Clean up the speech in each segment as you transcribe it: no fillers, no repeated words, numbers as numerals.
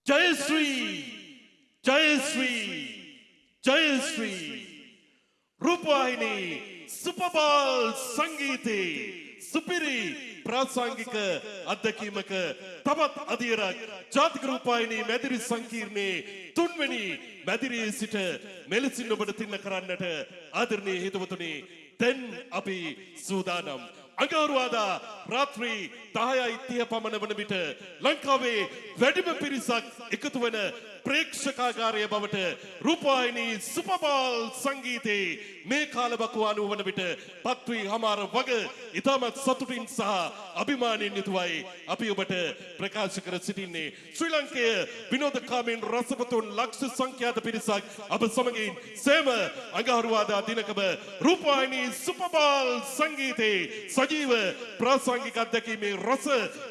जयश्री जयश्री जयश्री रूपवाहिनी सुपरबॉल संगीते सुपिरी प्रासंगिक अध्यक्षीमक तबत अधिरक जातिक रूपवाहिनी मैत्री संकीर्णे तुन्वेनी मैत्री सिट मेलसिन ඔබට තින්න කරන්නට ආදරණීය හිතවතුනි දැන් අපි සූදානම් අඟහරුවාදා රාත්‍රී 10:30 පමණ වන විට ලංකාවේ වැඩිම පිරිසක් එකතු වන ප්‍රේක්ෂකාගාරය බවට රූපවාහිනී සුපර්බෝල් සංගීතයේ මේ කාලබකු අනුව වන විට පත්වී හමාර වග ඉතාමත් සතුටින් සහ අභිමානයෙන් යුතුවයි අපි ඔබට ප්‍රකාශ කර සිටින්නේ ශ්‍රී ලංකේය විනෝදකාමීන් රසපතුන් ලක්ෂ සංඛ්‍යාත පිරිසක් අප සමගින් සෑම අඟහරුවාදා දිනකම රූපවාහිනී සුපර්බෝල් සංගීතයේ සජීව ප්‍රාසංගික අත්දැකීමේ රස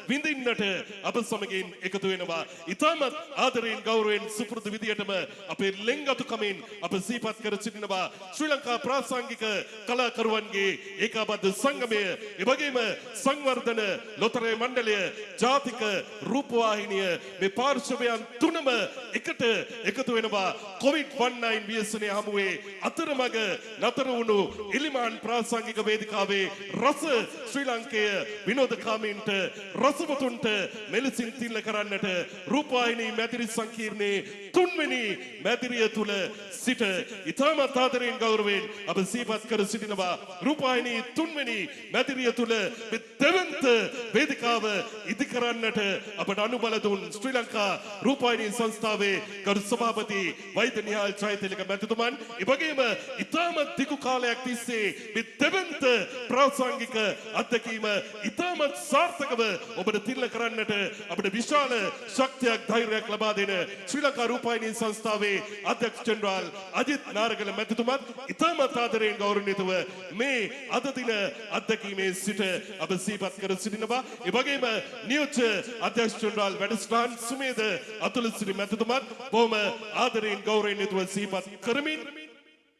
විඳින්නට අප සමගින් එකතු වෙනවා ඉතාමත් ආදරයෙන් ගෞරවයෙන් සුපුරුදු විදියටම අපේ ලෙන්ගතුකමින් අප සිහිපත් කර සිටිනවා ශ්‍රී ලංකා ප්‍රාසංගික කලාකරුවන්ගේ ඒකාබද්ධ සංගමය එවැගේම සංවර්ධන ලොතරැයි මණ්ඩලය ජාතික රූපවාහිනිය මේ පාර්ශවයන් තුනම එකට එකතු වෙනවා COVID-19 ව්‍යසනය හමුවේ අතරමඟ නතර වුණු ඉලිමාන් ප්‍රාසංගික වේදිකාවේ රස ශ්‍රී ලංකේය විනෝදකාමීන්ට රසවතුන්ට මෙලෙසින් තිල්ල කරන්නට රූපවාහිනී මැදිරි සංකීර්ණයේ තුන්වෙනි මැදිරිය තුල සිට ඉතාමත් ආදරයෙන් ගෞරවයෙන් අප සිහිපත් කර සිටිනවා රූපවාහිනී තුන්වෙනි මැදිරිය තුල දෙවන්ත වේදිකාව ඉදි කරන්නට අපට අනුබල දුන් ශ්‍රී ලංකා රූපවාහිනී සංස්ථාවේ ගරු සභාපති වෛද්‍ය නිහාල් ජයතිලක මැතිතුමන් එවැගේම ඉතාමත් දිගු කාලයක් තිස්සේ මේ දෙවන්ත ප්‍රාසංගික අත්දැකීම ඉතාමත් සාර්ථකව ඔබට තිල්ල කරන්නට අපට විශාල ශක්තියක් ධෛර්යයක් ලබා දෙන ශ්‍රී ලංකා රූපවාහිනී සංස්ථාවේ අධ්‍යක්ෂ ජෙනරාල් අජිත් නාරගල මැතිතුමත් ඉතාමත් ආදරයෙන් ගෞරවණීයව මේ අද දින අත්දැකීමේ සිට අප සිහිපත් කර සිටිනවා එවැගේම නියෝජ්‍ය අධ්‍යක්ෂ ජෙනරාල් වැඩසටහන් සුමේද අතුලසිරි මැතිතුමත් බොහොම ආදරයෙන් ගෞරවයෙන් යුතුව සිහිපත් කරමින්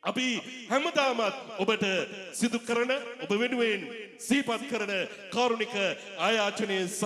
අපි හැමදාමත් ඔබට සිදු කරන ඔබ වෙනුවෙන් සිහිපත් කරන කාරුණික ආයාචනය සහ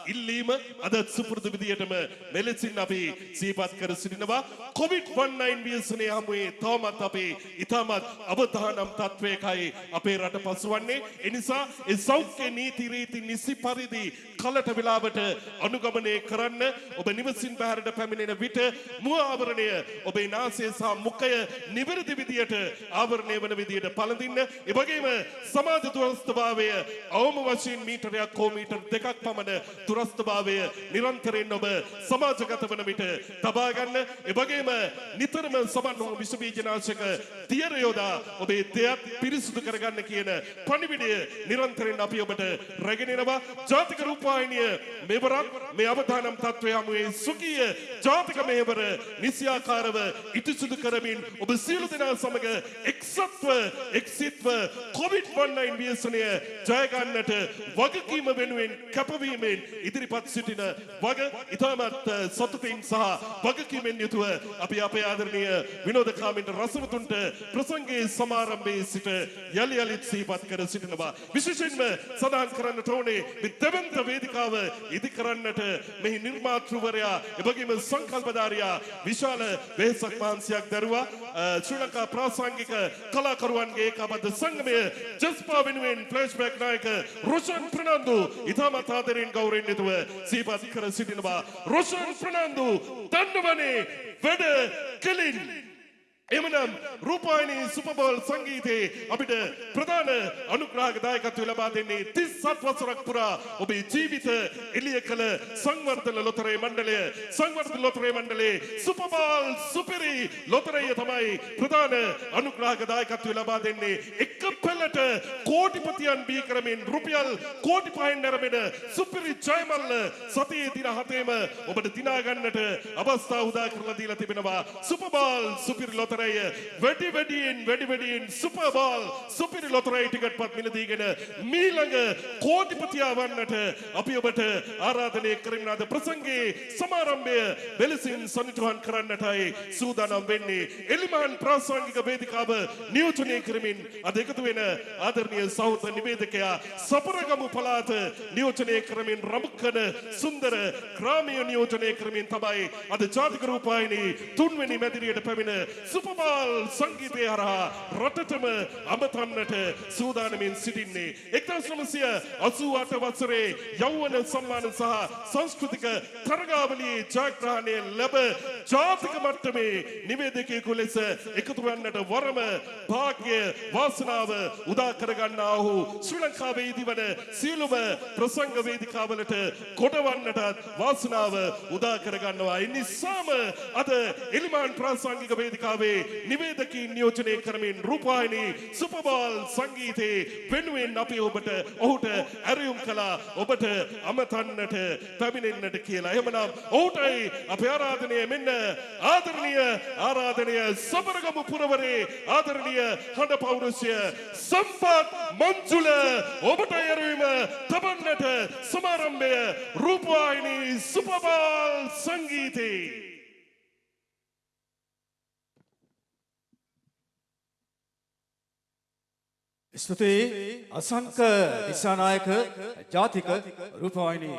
ඉල්ලීම අද සුපුරුදු විදියටම මෙලෙසින් අපි සිහිපත් කර සිටිනවා COVID-19 ව්‍යසනය හමුවේ තවමත් අපේ ඉතාමත් අවදානම් තත්වයකයි අපේ රට පසුවන්නේ ඒ නිසා ඒ සෞඛ්‍ය නීති රීති නිසි පරිදි කලට වෙලාවට අනුගමනය කරන්න ඔබ නිවසින් බැහැරට පැමිණෙන විට මුව ආවරණය ඔබේ නාසය සහ මුඛය නිවැරදි විදියට ආවරණය වන විදියට පළඳින්න ඒ වගේම සමාජ දුරස්ථභාවය අවම වශයෙන් මීටරයක් හෝ මීටර් දෙකක් පමණ දුරස්ථභාවය නිරන්තරයෙන් ඔබ සමාජගත වන විට තබා ගන්න ඒ වගේම නිතරම සමන් හෝ විස බීජනාශක තියර යොදා ඔබේ දෙයත් පිරිසුදු කරගන්න කියන පණිවිඩය නිරන්තරයෙන් අපි ඔබට රැගෙන එනවා ජාතික රූපවාහිනිය මෙවරක් මේ අවදානම් තත්වය හමුවේ සුගීය ජාතික මෙහෙවර නිසියාකාරව ඉතිසුදු කරමින් ඔබ සියලු දෙනා සමග එක්සත්ව එක්සිත්ව COVID-19 ව්‍යසනය ජය ගන්නට වගකීම වෙනුවෙන් කැපවීමෙන් ඉදිරිපත් සිටින වග ඉතාමත් සතුටින් සහ වගකීමෙන් යුතුව අපි අපේ ආදරණීය විනෝදකාමීන්ට රසවතුන්ට ප්‍රසංගයේ සමාරම්භයේ සිට යලි යලිත් සිහිපත් කර සිටිනවා විශේෂයෙන්ම සඳහන් කරන්නට ඕනේ මේ දෙවන්ත වේදිකාව ඉදි කරන්නට මෙහි නිර්මාතෘවරයා එවැගේම සංකල්පදාරියා විශාල වෙහෙසක් මහන්සියක් දරුවා ශ්‍රී ලංකා ප්‍රාසංගික කලාකරුවන්ගේ ඒකාබද්ධ සංගමය ජස්පා වෙනුවෙන් ෆ්ලෑෂ්බැක් නායක රොෂන් ප්‍රනාන්දු ඉතාමත් ආදරයෙන් ගෞරවයෙන් යුතුව සිහිපත් කර සිටිනවා රොෂන් ප්‍රනාන්දු දන්නවනේ වැඩ කෙලින් එමනම් රූපවාහිනී සුපර්බෝල් සංගීතයේ අපිට ප්‍රධාන අනුග්‍රාහක දායකත්වය ලබා දෙන්නේ 37 වසරක් පුරා ඔබේ ජීවිත එළිය කළ සංවර්ධන ලොතරැයි මණ්ඩලය සංවර්ධන ලොතරැයි මණ්ඩලයේ සුපර්බෝල් සුපිරි ලොතරැය තමයි ප්‍රධාන අනුග්‍රාහක දායකත්වය ලබා දෙන්නේ එක පෙළට කෝටිපතියන් බිහි කරමින් රුපියල් කෝටි 5න් නැරඹෙන සුපිරි ජයමල්ල සතියේ දින 7ෙම ඔබට දිනා ගන්නට අවස්ථාව උදා කරලා දීලා තිබෙනවා සුපර්බෝල් සුපිරි ලොතරැය වැඩියෙන් සුපර් බෝල් සුපිරි ලොතරැයි ටිකට් පත් මිලදීගෙන මීළඟ කෝටිපතියා වන්නට අපි ඔබට ආරාධනය කරමින් අද ප්‍රසංගයේ සමාරම්භය වෙලසින් සනිටුහන් කරන්නටයි සූදානම් වෙන්නේ. එලිමාන් ප්‍රාසංගික වේදිකාව නියෝජනය කරමින් අද එකතු වෙන ආදරණීය සහෝදර නිවේදකයා සපරගමු පළාත නියෝජනය කරමින් රමුකන සුන්දර ග්‍රාමීය නියෝජනය කරමින් තමයි අද ජාතික රූපවාහිනී තුන්වෙනි මැදිරියට පැමිණ සුපර් බෝල් සංගීතය හරහා රටටම අමතන්නට සූදානමින් සිටින්නේ. 1988 වසරේ යෞවන සම්මාන සහ සංස්කෘතික තරගාවලියේ ජයග්‍රහණය ලැබ ජාතික මට්ටමේ නිවේදකයෙකු ලෙස එකතු වන්නට වරම වාසනාව උදා කරගන්නා වූ ශ්‍රී ලංකාවේ ඉදිවන සියලුම ප්‍රසංග වේදිකාවලට කොටවන්නට වාසනාව උදා කරගන්නවා. ඒ නිසාම අද එලිමාන් ප්‍රාසංගික වේදිකාවේ නිවේදකීන් නියෝජනය කරමින් රූපවාහිනී සුපර් බෝල් සංගීතයේ වෙනුවෙන් අපි ඔහුට ඇරයුම් කළා ඔබට අමතන්නට පැමිණෙන්නට කියලා. එහෙමනම් ඔහුටයි අපේ ආරාධනය මෙන්න ආදරණීය සබරගමු පුරවරේ ආදරණීය හඬ පෞරුෂය සම්පත් මංජුල ඔබට ඇරයුම තබන්නට සමාරම්භය රූපවාහිනී සුපර් බෝල් සංගීතේ. ස්තුතියි අසංක දිසානායක ජාතික රූපවාහිනී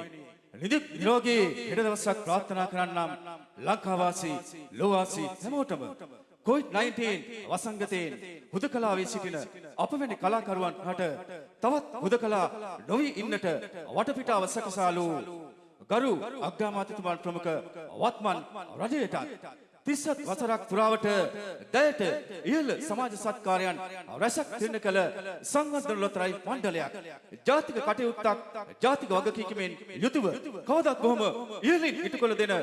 නිරෝගී හෙට දවසක් ප්‍රාර්ථනා කරන්නම් ලංකාවාසී ලෝවාසී හැමෝටම COVID-19 වසංගතයෙන් හුදකලාවේ සිටින අපවැනි කලාකරුවන් හට තවත් හුදකලා නොවී ඉන්නට වටපිටාව සකසාලු ගරු අග්‍රාමාත්‍යතුමන් ප්‍රමුඛ වත්මන් රජයටත් 30 වසරක් පුරාවට දයට ඉහළ සමාජ සත්කාරයන් රැසක් දෙන්න කළ සංවර්ධන ලොතරැයි මණ්ඩලයක් ජාතික කටයුත්තක් ජාතික වගකීමෙන් යුතුව කවදාත් බොහොම ඉහළින් ඉටුකළ දෙන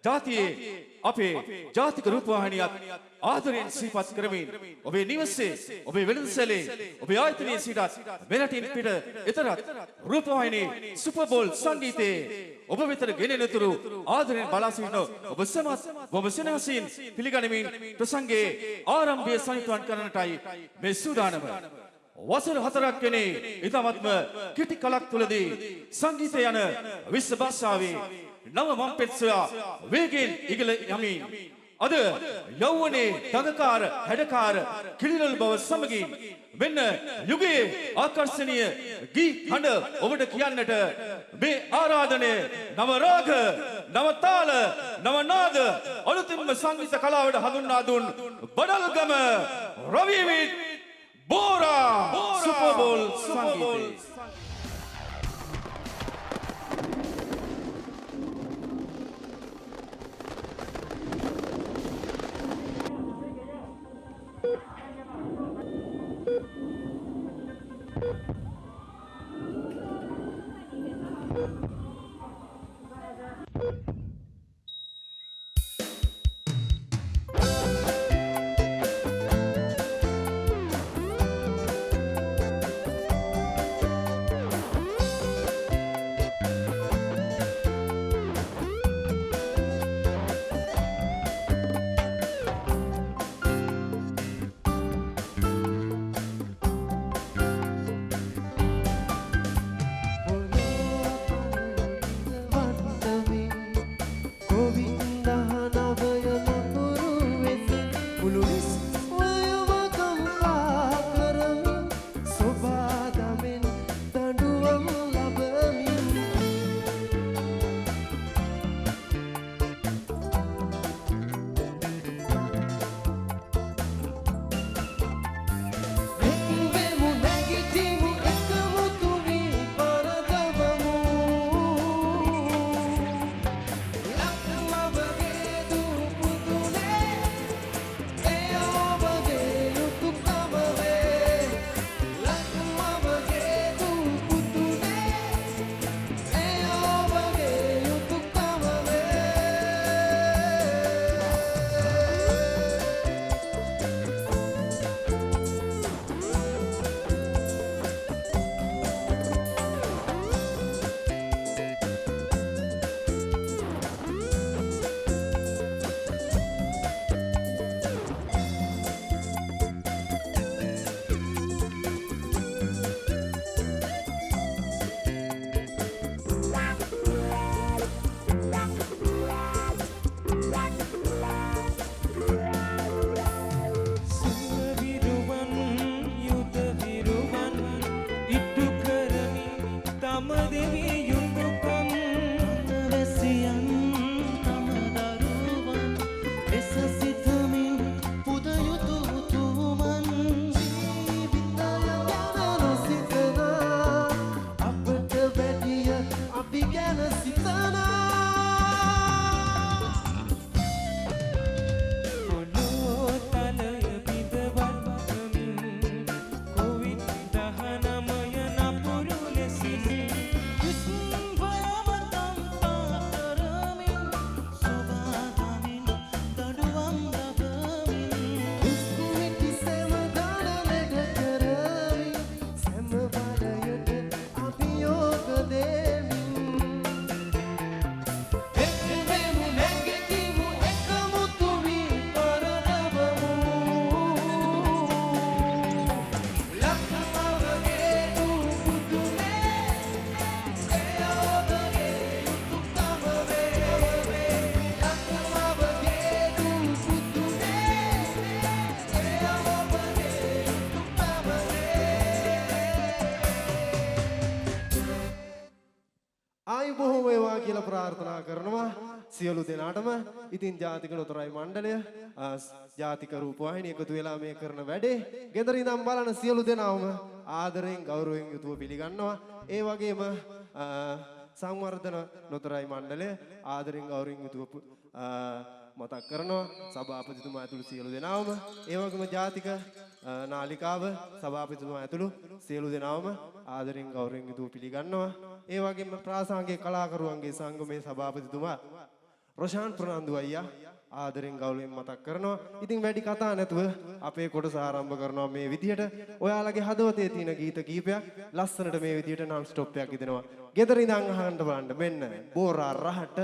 ජාතියේ අපේ ජාතික රූපවාහිනියක් ආදරයෙන් සිහිපත් කරමින් ඔබේ නිවසේ ඔබේ වෙළඳසැලේ ඔබේ ආයතනයේ සිටත් මෙරටින් පිට එතරත් රූපවාහිනී සුපර් බෝල් සංගීතයේ ඔබ වෙතට ගෙනෙනතුරු ආදරයෙන් බලා සිටින ඔබ සමත් ඔබ සෙනහසින් පිළිගනිමින් ප්‍රසංගයේ ආරම්භය සනිටුහන් කරන්නටයි මේ සූදානම. වසර 4ක් වෙනේ ඊටමත්ම කිටි කලක් තුලදී සංගීතය යන විශ්ව භාෂාවේ නව මම්පෙත්සයා වේගෙන් ඉගල යමින් අද යෞවනයේ දඟකාර හැඩකාර කිලිරල් බව සමගින් මෙන්න යුගයේ ආකර්ෂණීය ගී හඬ ඔබට කියන්නට මේ ආරාධනය නව රාග නව තාල නව නාද අලුතින්ම සංගීත කලාවට හඳුන්වා දුන් බඩල්ගම රවිවිත් බෝරා සුපර් බෝල් සංගීතය. තම දෙවිය යුතුයකම් වැසියන් තම දරුවන් එස සිතමින් පුද යුතු තුමන් ජීවිතය ගැන සිතන අපට වැඩිය අපි ගැන සිතන බොහොම වේවා කියලා ප්‍රාර්ථනා කරනවා සියලු දෙනාටම. ඉතින් ජාතික ලොතරැයි මණ්ඩලය ජාතික රූපවාහිනිය එකතු වෙලා මේ කරන වැඩේ ගෙදර ඉඳන් බලන සියලු දෙනාම ආදරයෙන් ගෞරවයෙන් යුතුව පිළිගන්නවා. ඒ වගේම සංවර්ධන ලොතරැයි මණ්ඩලය ආදරයෙන් ගෞරවයෙන් යුතුව මතක් කරනවා සභාපතිතුමා ඇතුළු සියලු දෙනාම. ඒ වගේම ජාතික නාලිකාව සභාපතිතුමා ඇතුළු සියලු දෙනාම ආදරයෙන් ගෞරවයෙන් යුතුව පිළිගන්නවා. ඒ වගේම ප්‍රාසංගික කලාකරුවන්ගේ සංගමේ සභාපතිතුමා රොෂාන් ප්‍රනාන්දු අයියා ආදරෙන් ගෞරවයෙන් මතක් කරනවා. ඉතින් වැඩි කතා නැතුව අපේ කොටස ආරම්භ කරනවා මේ විදිහට. ඔයාලගේ හදවතේ තියෙන ගීත කීපයක් ලස්සනට මේ විදිහට නම් ස්ටොප් එකක් ඉදෙනවා. ගෙදර ඉඳන් අහන්න බලන්න. මෙන්න බෝරා රහට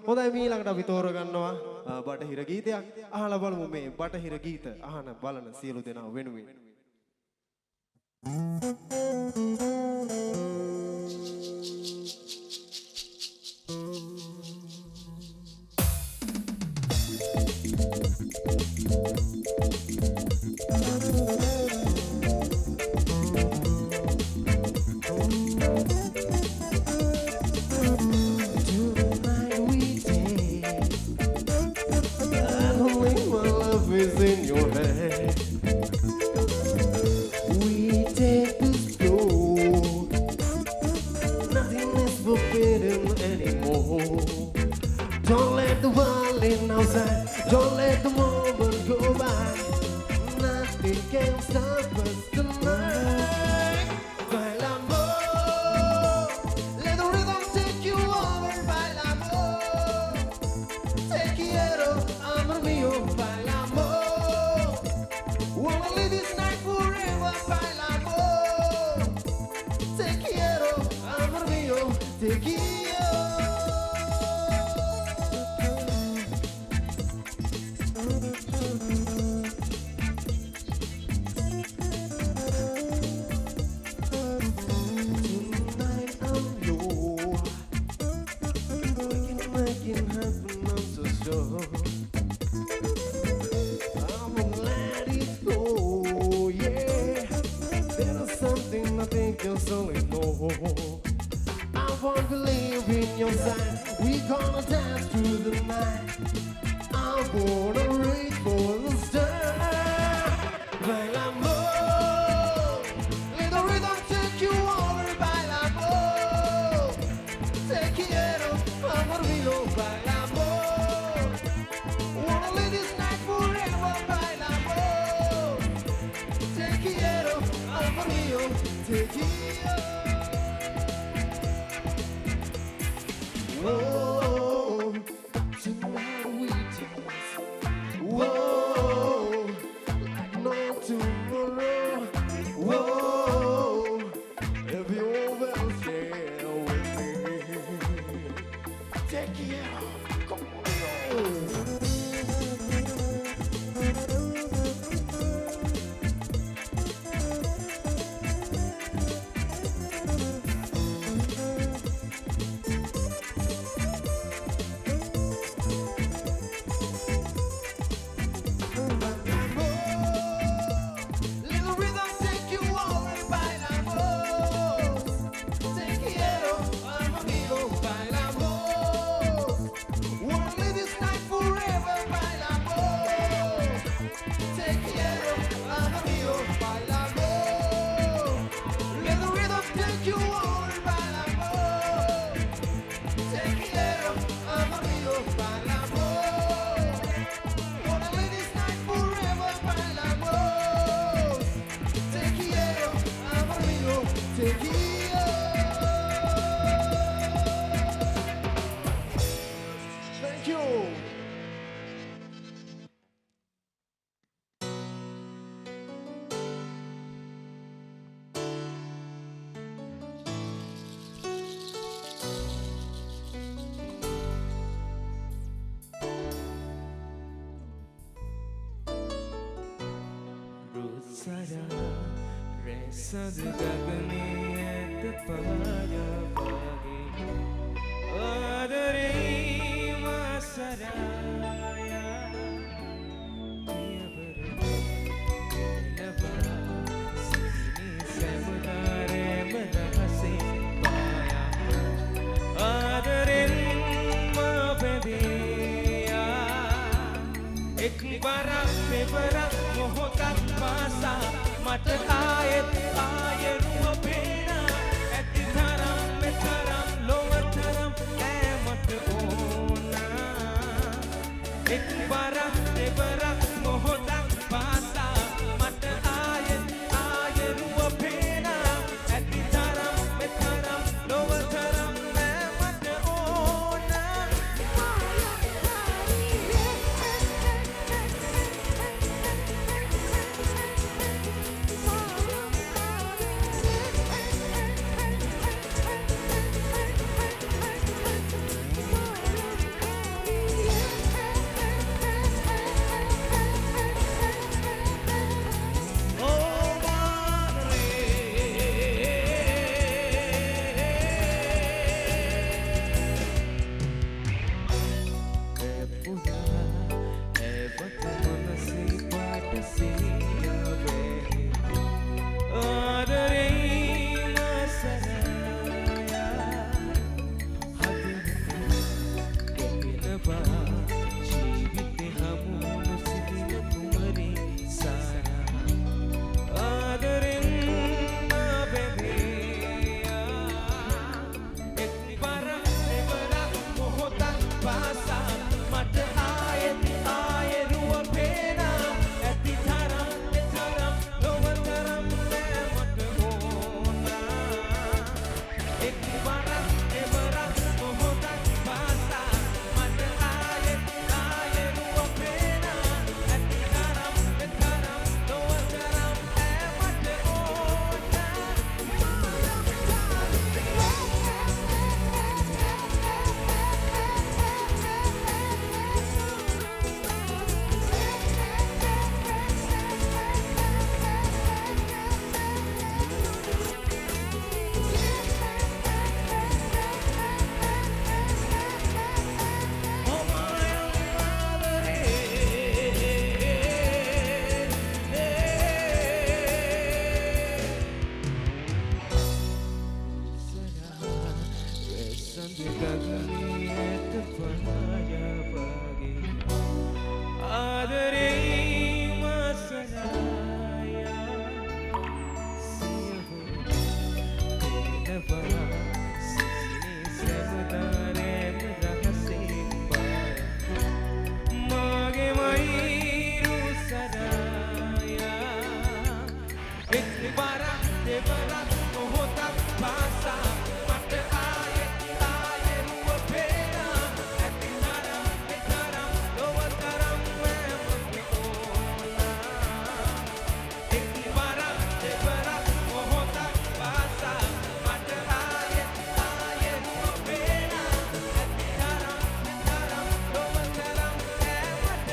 හොඳයි මීළඟට අපි තෝරගන්නවා බටහිර ගීතයක්. අහලා බලමු මේ බටහිර ගීත අහන බලන සියලු දෙනා වෙනුවෙන්. Is in your head. We take this slow. Nothing is forbidden anymore. Don't let the violin outside. Don't let the moment go by. Nothing can stop us tonight. Baila amor. Let the rhythm take you over. Baila amor. Te quiero, amor mío. Baila amor. Wanna live this night forever. Baila amor. Te quiero, amor mío. Te quiero. Tonight I'm yours. We can make it happen, I'm so sure. I won't let it go, yeah. There is something I think you'll only know. I won't believe in your side. We gonna dance through the night. I wanna reach for the stars. Baila amor. Let the rhythm take you over. Baila amor. Te quiero, amor mío. Baila amor. Wanna live this night forever. Baila amor. Te quiero, amor mío. Te quiero. Whoa, tonight we dance. Whoa, like no tomorrow. Whoa, if you will stay with me. Te quiero, come on. Let the rhythm take you over. Baila amor. Te quiero, amor mío. Baila amor. Wanna live this night forever. Baila amor. Te quiero, amor mío. Baila amor. Let the rhythm take you over. Baila amor. Te quiero, amor mío. Baila amor. Wanna live this night forever. Baila amor. Te quiero, amor mío. Te quiero. Thank you. Rusara resad gagane at paya pagi adare masaraya lava sini samudare manase paya adare mabedeya ek barak pe barak mohotak pasa මට ආයෙත් ආයෙනුව පේන ඇති තරම් මෙතරම් ලොව තරම් ඈ මට ඕන එක් වරක් දෙවරක් මොහොතක් පාසා මට ආයෙත් ආයෙනුව පේන ඇති තරම් මෙතරම් ලොව තරම් ඈ මට ඕන සඳගන්නේ ඇත පලායවාගේ ආදරේ මසනායා සියහුරු පේනවා සිසිනේ සැමදාරෑම රහසෙන් පාර මාගේ වෛරු සදායා එක් වරක් දෙවරක් මොහොතක් පාසා මට ආයෙත් ආයෙරුව පේනා ඇති තරම් එතරම් ලොව තරම් මෑමට ඕනා එක් වරක් දෙවරක් මොහොතක් පාසා මට ආයෙත් ආයෙරුව පේනා ඇති තරම් එතරම් ලොව තරම් මෑමට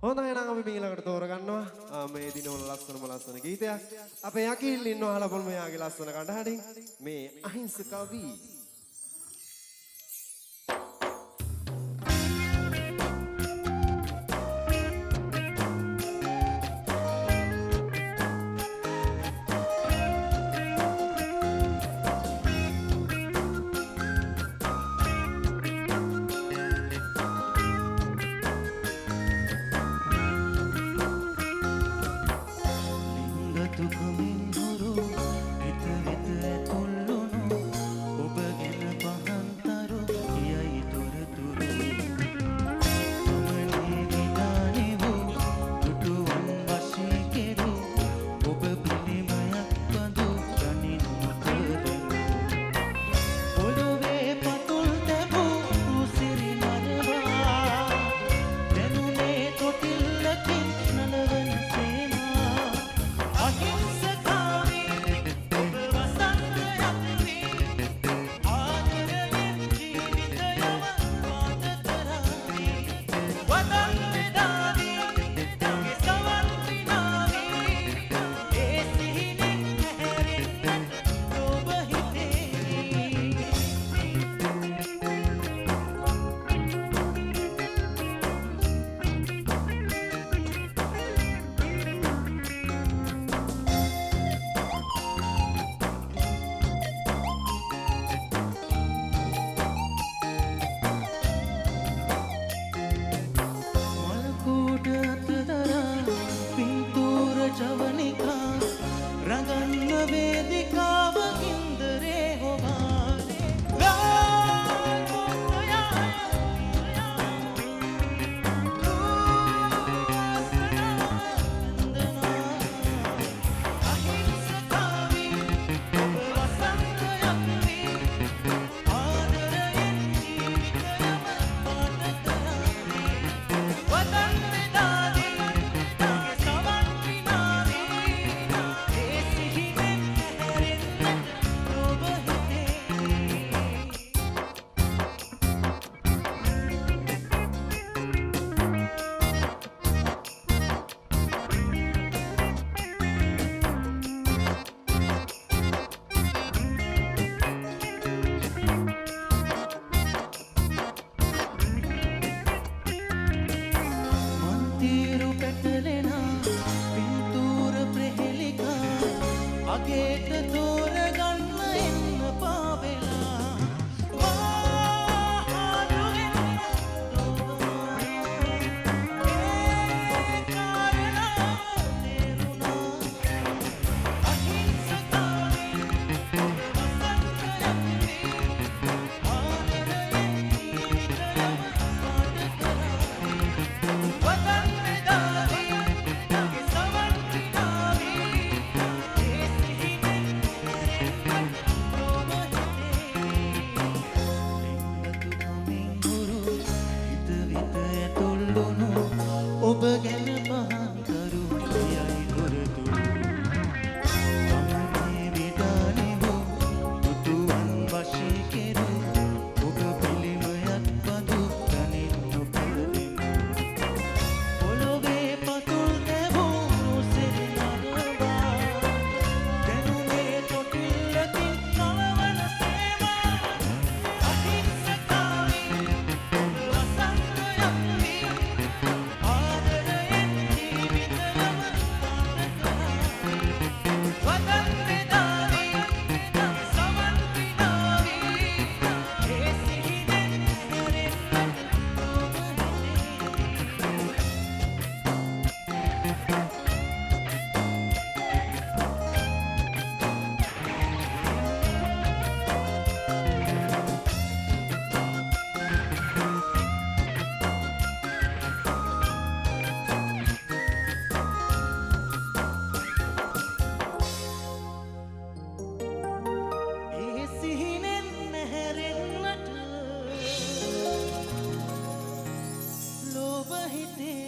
හොඳයි එහෙනම් අපි ඊළඟට තෝරගන්නවා මේ දිනවල ලස්සන ගීතයක්. අපේ යකිල් ඉන්නවා අහලා බලමු යාගේ ලස්සන කණ්ඩායමින් මේ අහිංසක කවි. තුකමින් හුරු හිත වෙත ඇතුල්ලුණු ඔබ ගැන පහන්තරු කියයි තොරතුරු අමනේ විනානේ වූ දුටුවන් වශී කෙරු ඔබ පිළිමයක් බඳු ගනින් මොකද පොළොවේ පතුල් තැබූ සිරි නරවා දැනුනේ තොටිල්ලකින් නලවන සේනා අහිංසකාවී ඔබ වසන්තයක් වී ආදරයෙන් ජීවිතයම පාත කරාවී වදන් බෙදාවී මගේ සවන් විනාවී ඒ සිහිනෙන් හැරෙන්නට ඔබ හිතේවී මල්කූඩ අතදරා පින්තූර ජවනිකා රඟන්න වේදිකාව ඉන්දරේ හොබානේ අහිංසකාවී ඔබ වසන්තයක් වී ආදරයෙන් ජීවිතයම පාත කරාවී වදන් බෙදාවී මගේ සවන් විනාවී ඒ සිහිනෙන් හැරෙන්නට ඔබ හිතේවී මන්තිරු පැටලෙනා පින්තූර ප්‍රහෙලිකා අගේට තෝරගන්න එන්න පාවෙලා ආදුවෙන් තෝරා ඒ කාරණා තේරුණා අහිංසකාවී ඔබ වසන්තයක් වී ආදරයෙන් ජීවිතයම පාට කරාවී ඔබ ගැන පහන් කරු යයි තොරතුරු ගමනේ විඩානිවෝ දුතුවන් වශී කෙරු ඔබ පිළිමයක් බඳු ගනින් නොපදිමු පොළොවේ පතුල් දැවූ සිරිනරවා දැනුනේ තොටිල්ලකින් කලවන සේවා අහිංසකාවී වසන්තයක් වී ආදරයෙන් ජීවිතයම වදන් බෙදාවී සමන් විනාවී ඒ සිහිනෙන් හැරෙන්නට ඔබ ඒ සිහිනෙන් හැරෙන්නට ලෝභ හිතේ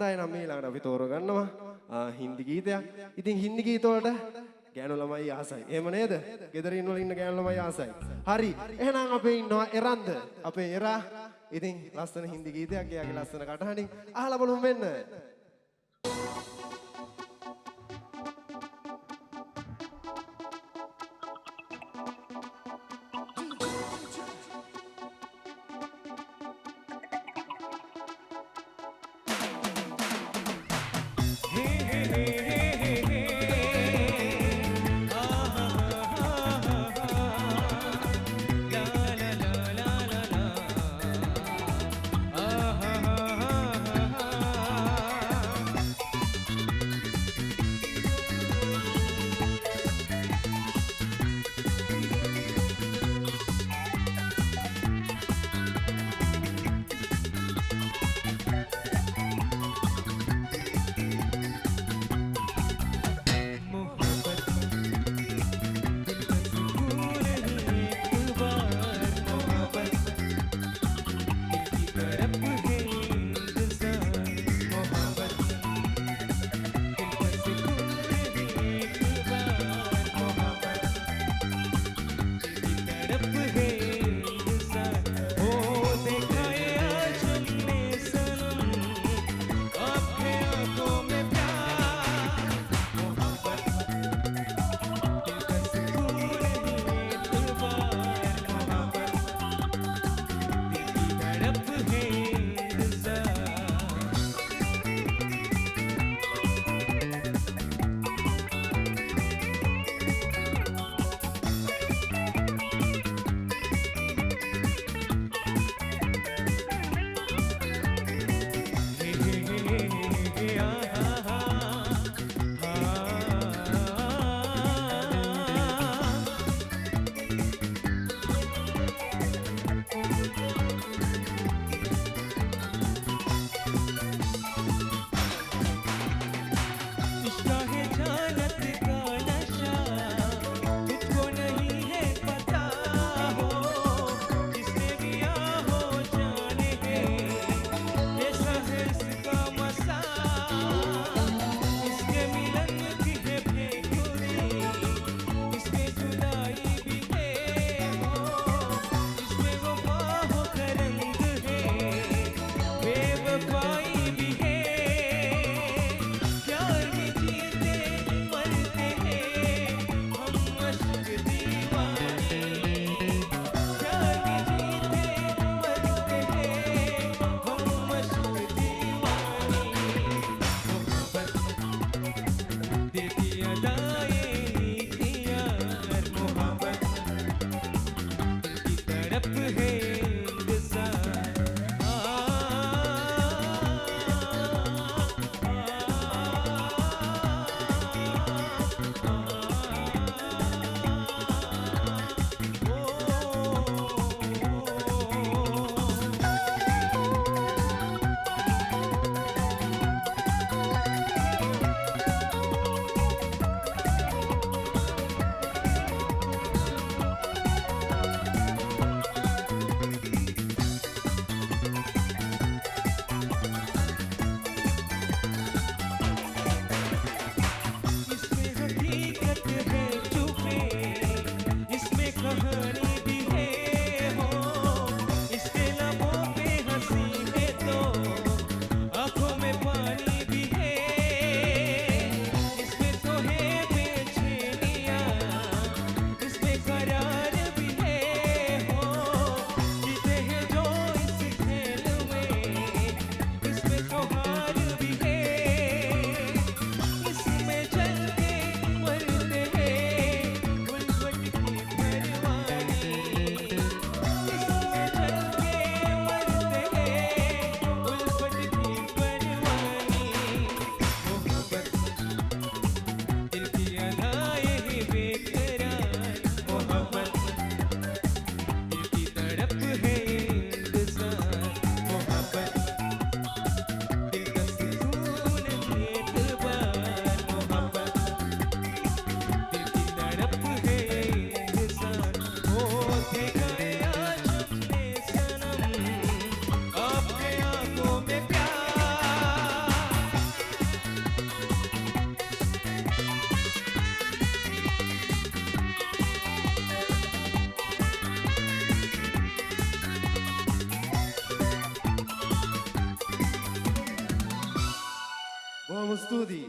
හොඳයි නම් ඊළඟට අපි තෝරගන්නවා හින්දි ගීතයක්. ඉතින් හින්දි ගීත වලට ගෑනු ළමයි ආසයි. එහෙම නේද? ගෙදර ඉන්න ගෑනු ළමයි ආසයි. හරි. එහෙනම් අපේ ඉන්නවා එරන්ද. අපේ එරා. ඉතින් ලස්සන හින්දි ගීතයක් එයාගේ ලස්සන කටහඬින් අහලා බලමු මෙන්න. බොහොම ස්තුතියි.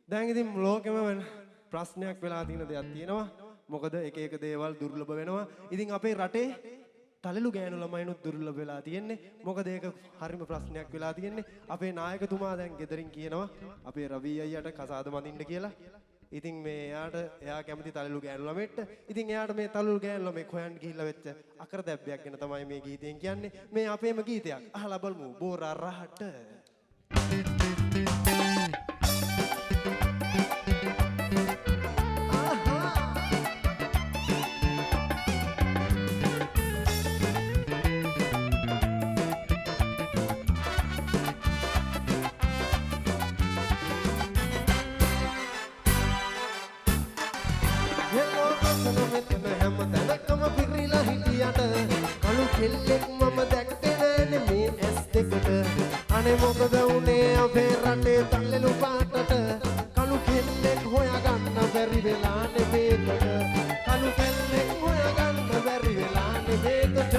දැන් ඉතින් ලෝකෙම ප්‍රශ්නයක් වෙලා තියෙන දෙයක් තියෙනවා. මොකද එක එක දේවල් දුර්ලභ වෙනවා. ඉතින් අපේ රටේ තලලු ගෑනු ළමයිනුත් දුර්ලභ වෙලා තියෙන්නේ. මොකද ඒක හරිම ප්‍රශ්නයක් වෙලා තියෙන්නේ. අපේ නායකතුමා දැන් ගෙදරින් කියනවා අපේ රවි අයියට කසාද බඳින්න කියලා. ඉතින් මේ එයා කැමති තලලු ගෑනු ළමෙක්ට. ඉතින් එයාට මේ තලලු ගෑනු ළමෙක් හොයන්න ගිහිල්ලා වෙච්ච අකරදැබ්බයක් ගැන තමයි මේ ගීතයෙන් කියන්නේ. මේ අපේම ගීතයක්. අහලා බලමු. බෝරා රහට. කෙල්ලෙක් මම දැක්කේ නෑනේ මේ ඇස් දෙකට අනේ මොකද උනේ අපේ රටේ තල්ලෙලු පාටට කළු කෙල්ලෙක් හොයාගන්න බැරි වෙලානේ මේකට කළු කෙල්ලෙක් හොයාගන්න බැරි වෙලානේ මේකට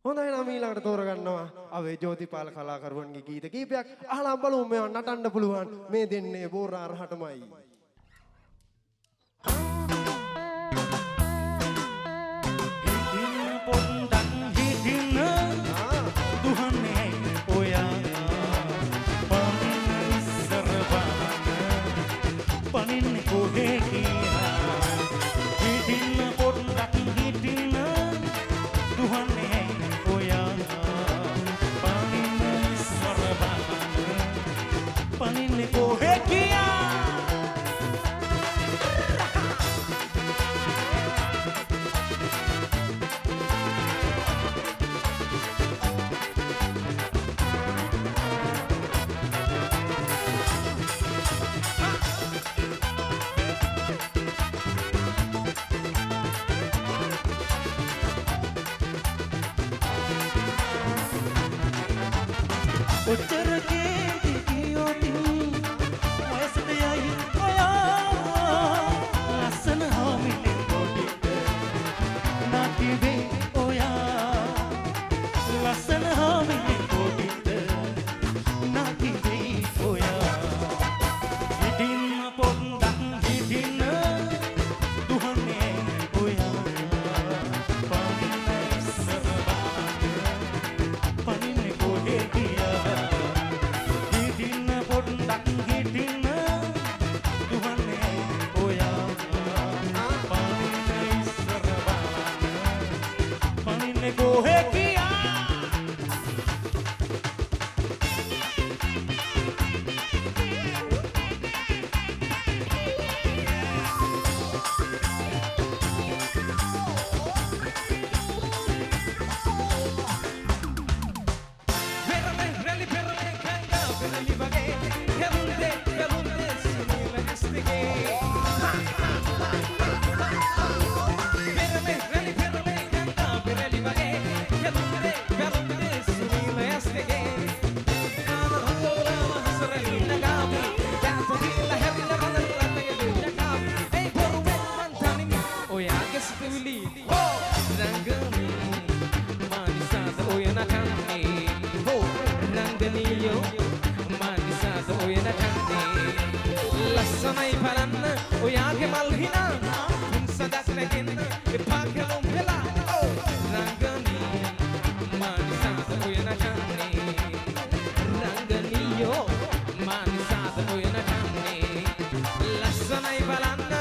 හොඳයි නම් ඊළඟට තෝරගන්නවා අපේ ජෝතිපාල කලාකරුවන්ගේ ගීත කීපයක්. අහලා බලමු මේවා නටන්න පුළුවන් මේ දෙන්නේ බෝරා රහටමයි. හිටින්න පොඩ්ඩක් හිටින්න දුහන්නේ ඔයා පනින්න ඉස්සර පනින්න කොහේ කියලා හිටින්න පොඩ්ඩක් හිටින්න දුහන්නේ පනින්නේ කොහේ කියා ඔච්චර කේන්ති කියෝතින් වයසට යයි ඔයා ලස්සන හාමිනේ පොඩිට නැතිවේ ඔයා ලස්සන හාමිනේ පොඩිට නැතිවේ ඔයා උයන ඡන්දේ ලස්සනයි බලන්න ඔයාගේ මල් හිනා සදක් නැගෙන්න එපා කෙලොම් වෙලා රංගනී මානිසාද උයන ඡන්දේ රංගනියෝ මානිසාද උයන ඡන්දේ ලස්සනයි බලන්න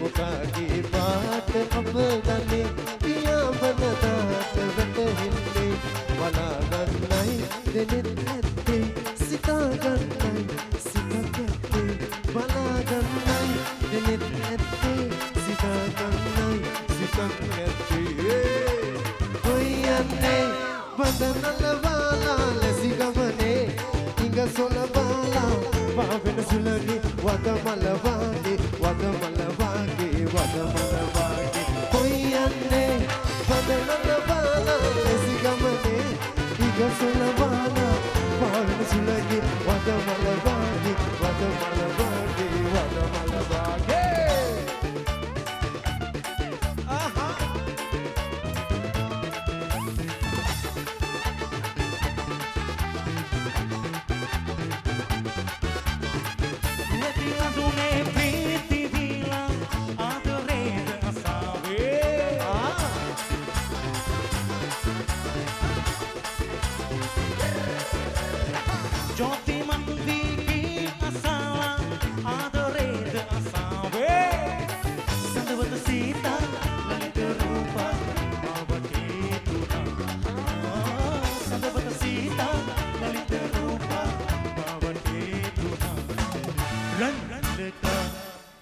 ඔකාගේ පාට අප දන්නේ පියා බනදාට වැටෙන්නේ බලාගන්නයි දෙනෙත් ඇත්තේ සිතාගන්නයි සිතක් ඇත්තේ බලාගන්නයි දෙනෙත් ඇත්තේ සිතාගන්නයි සිතක් ඇත්තේ කොයියන්නේ බඳනල වාලා ලැසි ගමනේ ඉඟ සොල බාලා පාවෙන සුලගේ වදමල වාගේ වදමල වාගේ වදමල වාගේ කොයියන්නේ බඳනල වාලා ලැසි ගමනේ ඉඟ සොල බාලා පාවෙන සුලගේ වදමල වාගේ වදමල වාගේ වදමල වාගේ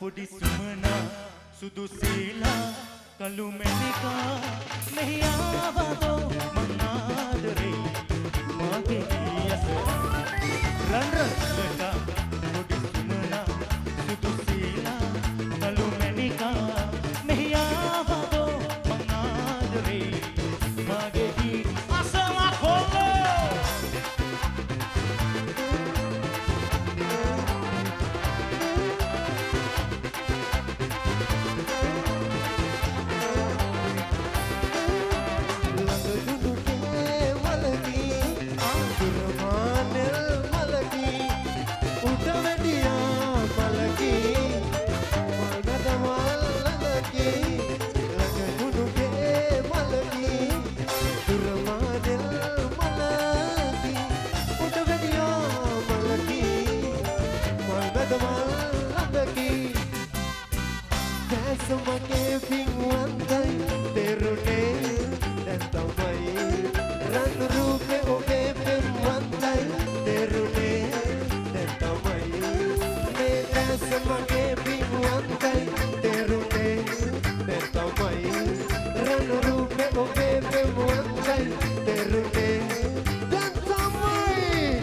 පොඩි සුමනා සුදු සීලා කළු මැණිකා මෙහි ආවදෝ මං ආදරේ මගේ ඇස රන් රන්ලකා පොඩි සුමනා සුදු සීලා කළු මැණිකා මෙහි ආවදෝ මං ආදරේ මගේ අසලා කොල්ලෝ Semakin pinguantai terune dan tamai ran rupe oke pinguantai terune dan tamai ne semakin pinguantai terune dan tamai ran rupe oke pinguantai terune dan tamai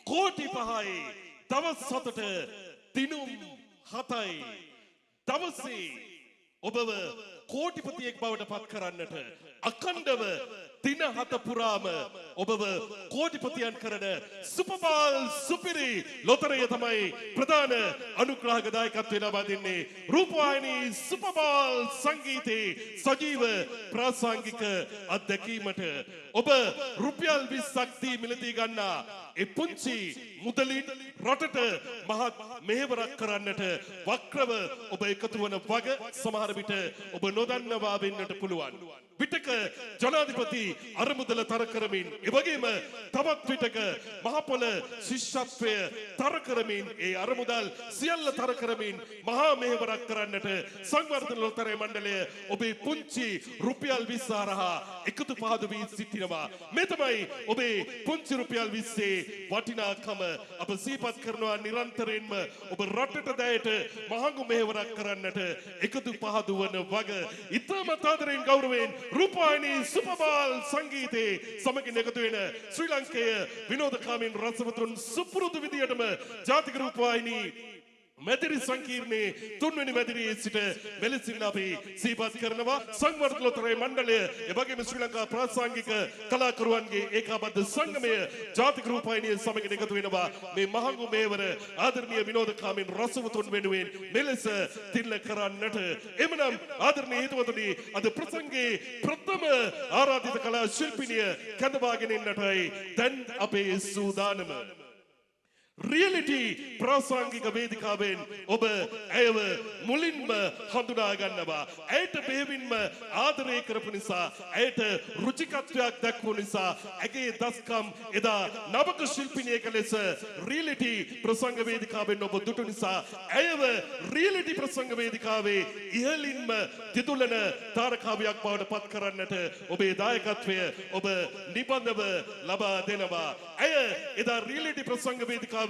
කෝටි පහයි දවස් 7ට දිනුම් 7යි දවසේ ඔබව කෝටිපතියෙක් බවට පත් කරන්නට අඛණ්ඩව දින 7 පුරාම ඔබව කෝටිපතියන් කරන සුපර්බෝල් සුපිරි ලොතරැය තමයි ප්‍රධාන අනුග්‍රාහක දායකත්වය ලබා දෙන්නේ රූපවාහිනී සුපර්බෝල් සංගීතයේ සජීව ප්‍රාසංගික අත්දැකීමට ඔබ රුපියල් 20ක් දී මිලදී ගන්නා ඒ පුංචි මුදලින් රටට මහත් මෙහෙවරක් කරන්නට වක්‍රව ඔබ එකතු වන වග සමහර විට ඔබ නොදන්නවා වෙන්නට පුළුවන්. විටක ජනාධිපති අරමුදල තර කරමින් එවැගේම තවත් විටක මහපොළ ශිෂ්‍යත්වය තර කරමින් ඒ අරමුදල් සියල්ල තර කරමින් මහා මෙහෙවරක් කරන්නට සංවර්ධන ලොතරැයි මණ්ඩලය ඔබේ පුංචි රුපියල් 20 හරහා එකතු පහදු වී සිටිනවා. මේ තමයි ඔබේ පුංචි රුපියල් 20 වටිනාකම අප සිහිපත් කරනවා නිරන්තරයෙන්ම ඔබ රටට දැයට මහඟු මෙහෙවරක් කරන්නට එකතු පහදු වන වග ඉතාමත් ආදරයෙන් ගෞරවයෙන් රූපවාහිනී සුපර්බෝල් සංගීතයේ සමගින් එකතු වෙන ශ්‍රී ලංකේය විනෝදකාමීන් රසවතුන් සුපුරුදු විදියටම ජාතික රූපවාහිනී මැදිරි සංකීර්ණයේ තුන්වෙනි මැදිරියේ සිට මෙලෙසින් අපි සිහිපත් කරනවා සංවර්ධන ලොතරැයි මණ්ඩලය එවැගේම ශ්‍රී ලංකා ප්‍රාසංගික කලාකරුවන්ගේ ඒකාබද්ධ සංගමය ජාතික රූපවාහිනිය සමගින් එකතු වෙනවා මේ මහඟු මේවර ආදරණීය විනෝදකාමීන් රසවතුන් වෙනුවෙන් මෙලෙස තිල්ල කරන්නට එමනම් ආදරණීය හිතවතුනි අද ප්‍රසංගයේ ප්‍රථම ආරාධිත කලා ශිල්පිනිය කැඳවාගෙන එන්නටයි දැන් අපේ සූදානම. රියලිටි ප්‍රාසංගික වේදිකාවෙන් ඔබ ඇයව මුලින්ම හඳුනා ගන්නවා. ඇයට බෙහෙවින්ම ආදරය කරපු නිසා, ඇයට රුචිකත්වයක් දැක්වූ නිසා, ඇගේ දස්කම් එදා නවක ශිල්පිනියක ලෙස රියලිටි ප්‍රසංග වේදිකාවෙන් ඔබ දුටු නිසා, ඇයව රියලිටි ප්‍රසංග වේදිකාවේ ඉහළින්ම දිදුලන තාරකාවියක් බවට පත් කරන්නට ඔබේ දායකත්වය ඔබ නිබඳව ලබා දෙනවා. ඇය එදා රියලිටි ප්‍රසංග වේදිකාවේ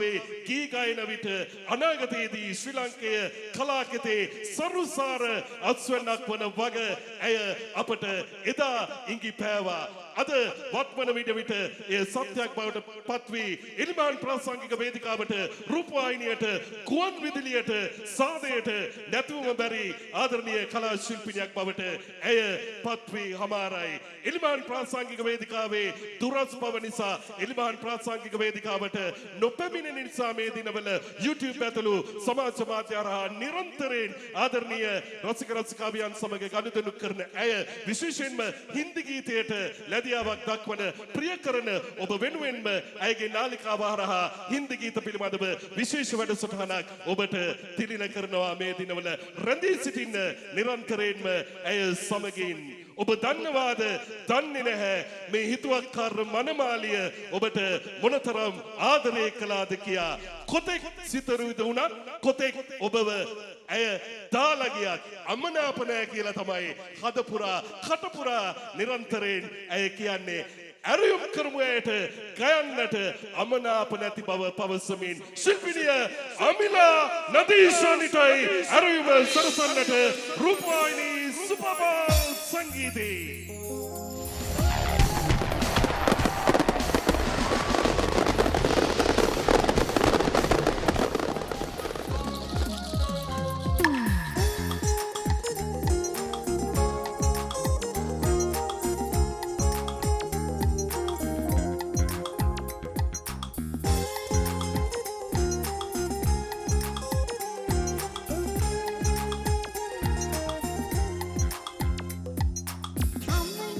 ගී ගායන විට අනාගතයේදී ශ්‍රී ලංකේය කලාකෙතේ සරුසාර අස්වැන්නක් වන වග ඇය අපට එදා ඉඟි පෑවා. අද වත්මන විට එය සත්‍යයක් බවට පත්වී ඉල්මාන් ප්‍රාසංගික වේදිකාවට රූපවාහිනියට ගුවන් විදුලියට සාදයට නැතුවම බැරි ආදරණීය කලා ශිල්පිනියක් බවට ඇය පත්වී හමාරයි. ඉල්මාන් ප්‍රාසංගික වේදිකාවේ දුරස් බව නිසා ඉල්මාන් ප්‍රාසංගික වේදිකාවට නොපැමිණෙන නිසා මේ දිනවල YouTube ඇතුළු සමාජ මාධ්‍ය හරහා නිරන්තරයෙන් ආදරණීය රසික රසිකාවියන් සමග ගනුදෙනු කරන ඇය විශේෂයෙන්ම හින්දි ගීතයට ලැදියාවක් දක්වන ප්‍රිය කරන ඔබ වෙනුවෙන්ම ඇයගේ නාලිකාව හරහා හින්දි ගීත පිළිබඳව විශේෂ වැඩසටහනක් ඔබට තිළින කරනවා මේ දිනවල. රැඳී සිටින්න නිරන්තරයෙන්ම ඇය සමගින්. ඔබ දන්නවාද දන්නේ නැහැ මේ හිතුවක්කාර මනමාලිය ඔබට මොනතරම් ආදරය කළාද කියා. කොතෙක් සිතරුද වුණත් කොතෙක් ඔබව ඇය දාලා ගියත් අමනාප නැහැ කියලා තමයි හදපුරා කටපුරා නිරන්තරයෙන් ඇය කියන්නේ. ඇරයුම් කරමු ඇයට ගයන්නට අමනාප නැති බව පවසමින් ශිල්පිනිය අමිලා නදීෂානිටයි ඇරයුම සරසන්නට රූපවාහිනී සුපර්බෝල් සංගීතේ I'm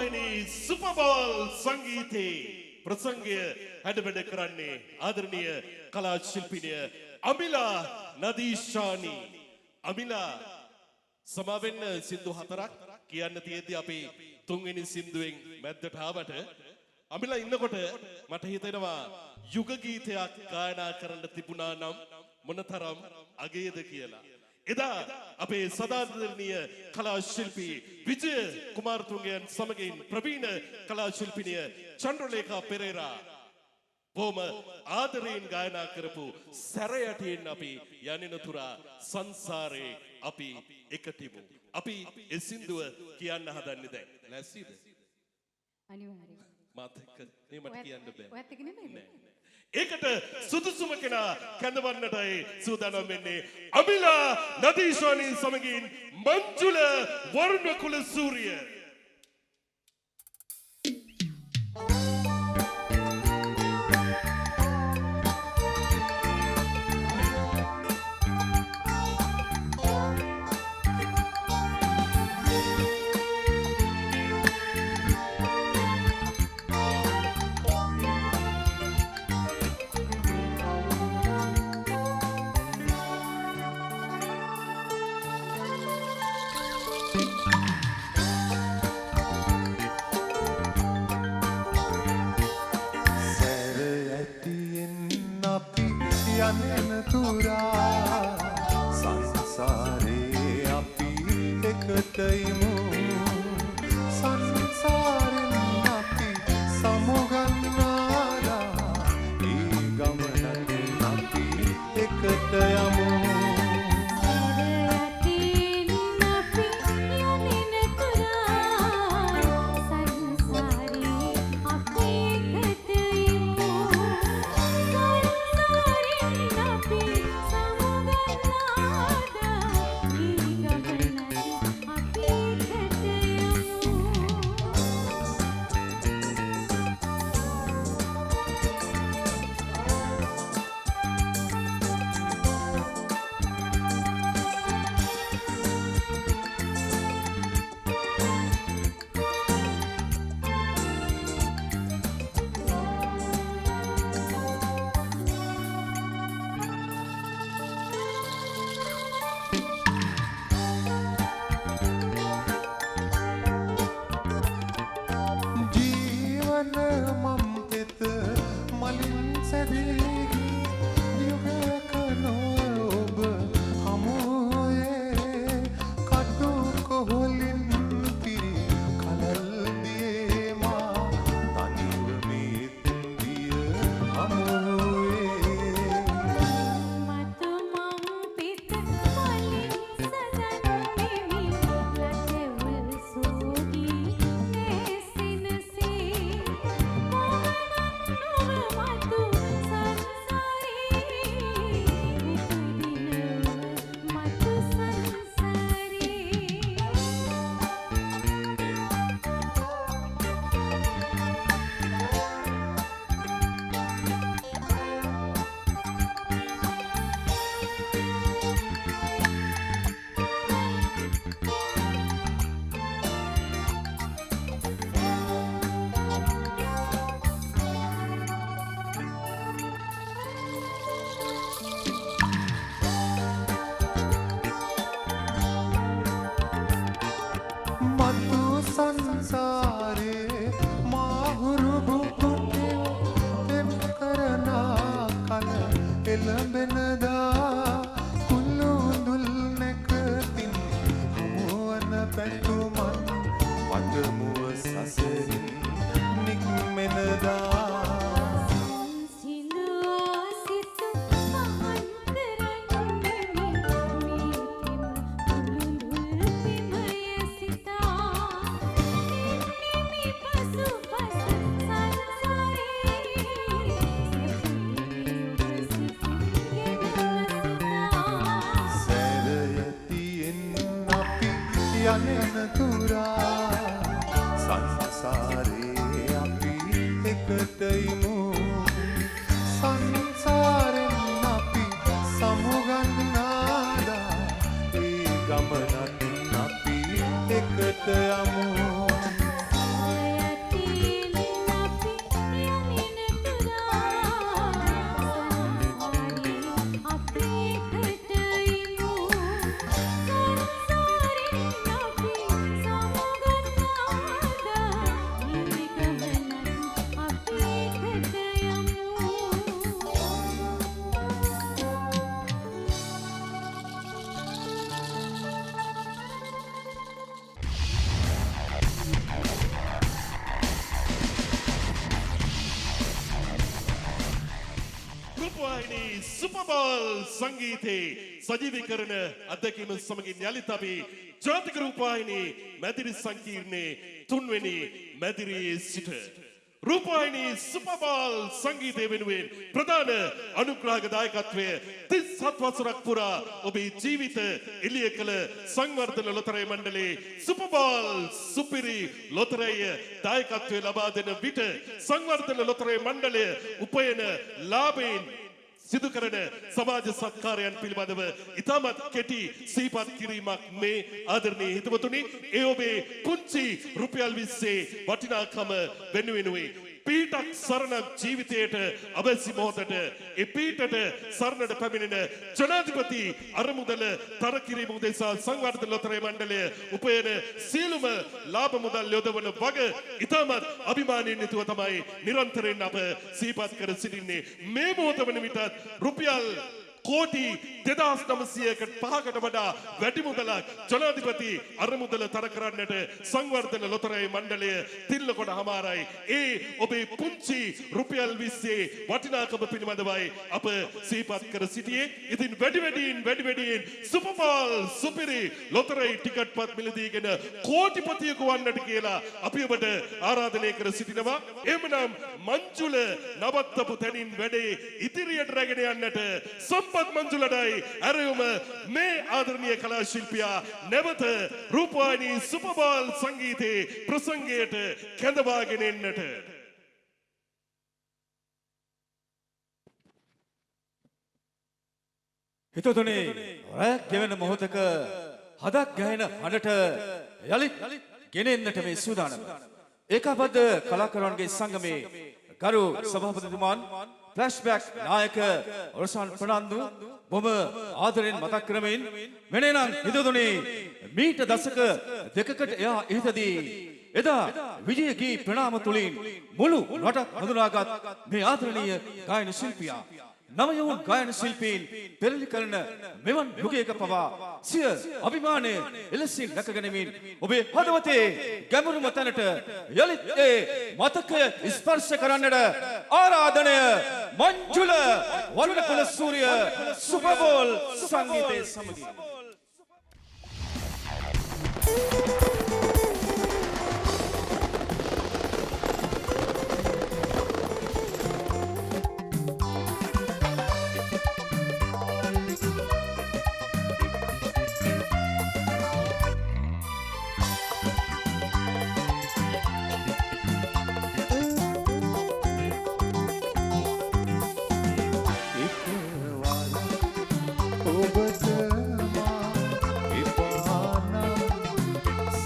රූපවාහිනී සුපර්බෝල් සංගීතේ ප්‍රසංගය හැඩවැඩ කරන්නේ ආදරණීය කලා ශිල්පිනිය අමිලා නදීෂානි. අමිලා සමාවෙන්න සින්දු 4ක් කියන්න තියෙද්දි අපි තුන්වෙනි සින්දුවෙන් මැද්දට ආවට අමිලා ඉන්නකොට මට හිතෙනවා යුග ගීතයක් ගායනා කරන්න තිබුණා නම් මොනතරම් අගයද කියලා. එදා අපේ සදාදරණීය කලා ශිල්පී විජය කුමාරතුංගයන් සමගින් ප්‍රවීණ කලා ශිල්පිනිය චන්ද්‍රලේඛා පෙරේරා බොහොම ආදරයෙන් ගායනා කරපු සැරයටියෙන් අපි යන්නතුරා සංසාරේ අපි එකතිමු. අපි ඒ සින්දුව කියන්න හදන්නේ දැන්. ලැස්තිද? අනිවාර්යයෙන්. මාත් එක්ක මේ මට කියන්න බෑ. ඔයත් එක්ක නෙමෙයිද? ඒකට සුදුසුම කෙනා කැඳවන්නටයි සූදානම් වෙන්නේ අමිලා නදීෂානි සමගින් මංජුල වර්ණකුල සූරිය. සුපබෝල් සංගීතේ සජීවීකරණ අධ්‍යක්ෂකම සමගින් යලිත් අපි ජාතික රූපවාහිනී මැදිරි සංකීර්ණයේ 3 වෙනි මැදිරියේ සිට රූපවාහිනී සුපබෝල් සංගීතය වෙනුවෙන් ප්‍රධාන අනුග්‍රාහක දායකත්වය 37 වසරක් පුරා ඔබේ ජීවිත එළිය කළ සංවර්ධන ලොතරැයි මණ්ඩලයේ සුපබෝල් සුපිරි ලොතරැය දායකත්වය ලබා දෙන විට සංවර්ධන ලොතරැයි මණ්ඩලය උපයන ලාභයෙන් සිදු කරන සමාජ සත්කාරයන් පිළිබඳව ඉතාමත් කෙටි සිහිපත් කිරීමක් මේ ආදරණීය හිතවතුනි ඒ ඔබේ පුංචි රුපියල් 20 වටිනාකම වෙනුවෙනුයි පීඨක් සරණක් ජීවිතයට අවශ්‍ය මොහොතට ඒ පීඨට සරණට පැමිණෙන ජනාධිපති අරමුදල තර කිරීම උදෙසා සංවර්ධන ලොතරැයි මණ්ඩලය උපයන සියලුම ලාභ මුදල් යොදවන වග ඉතාමත් අභිමානයෙන් යුතුව තමයි නිරන්තරයෙන් අප සිහිපත් කර සිටින්නේ මේ මොහොත වන විටත් රුපියල් කෝටි 2900කට වඩා වැඩි මුදලක් ජනාධිපති අරමුදල තර කරන්නට සංවර්ධන ලොතරැයි මණ්ඩලය තිල්ල කොට හමාරයි. ඒ ඔබේ පුංචි රුපියල් 20 වටිනාකම පිළිබඳවයි අප සිහිපත් කර සිටියේ. ඉතින් වැඩි වැඩියෙන් සුපර්බෝල් සුපිරි ලොතරැයි ටිකට් පත් මිලදීගෙන කෝටිපතියෙකු වන්නට කියලා අපි ඔබට ආරාධනය කර සිටිනවා. එhmenan මංජුල නවත්තපු තැනින් වැඩේ ඉදිරියට රැගෙන යන්නට සම්පත් මංජුලටයි ඇරයුම මේ ආදරණීය කලා ශිල්පියා නැවත රූපවාහිනී සුපර්බෝල් සංගීතයේ ප්‍රසංගයට කැඳවාගෙන එන්නට හිතතුනේ රැක් ගෙවෙන මොහොතක හදක් ගැහෙන හඬට යලිත් ගෙනෙන්නට මේ සූදානම. ඒකාබද්ධ කලාකරුවන්ගේ සංගමේ ගරු සභාපතිතුමාන් ෆ්ලෑෂ්බැක් නායක ඔරසන් ප්‍රනන්දු බොම ආදරෙන් මතක් කරමින් මෙනෙනම් හිතතුනේ මීට දශක දෙකකට එහා ඉහතදී එදා විජය ගී ප්‍රණාම තුලින් මුළු රටක් හඳුනාගත් මේ ආදරණීය ගායන ශිල්පියා නවයවුන් ගායන ශිල්පීන් පෙරලි කරන මෙවන් යුගයක පවා සිය අභිමානය එලෙසින් රැකගැනීමෙන් ඔබේ හදවතේ ගැඹුරුම තැනට යලිත් ඒ මතකය ස්පර්ශ කරන්නට ආරාධනය මංජුල වරුණකුල සූර්ය සුපර්බෝල් සංගීතයේ සමගින් ඔබට මා එපා නම්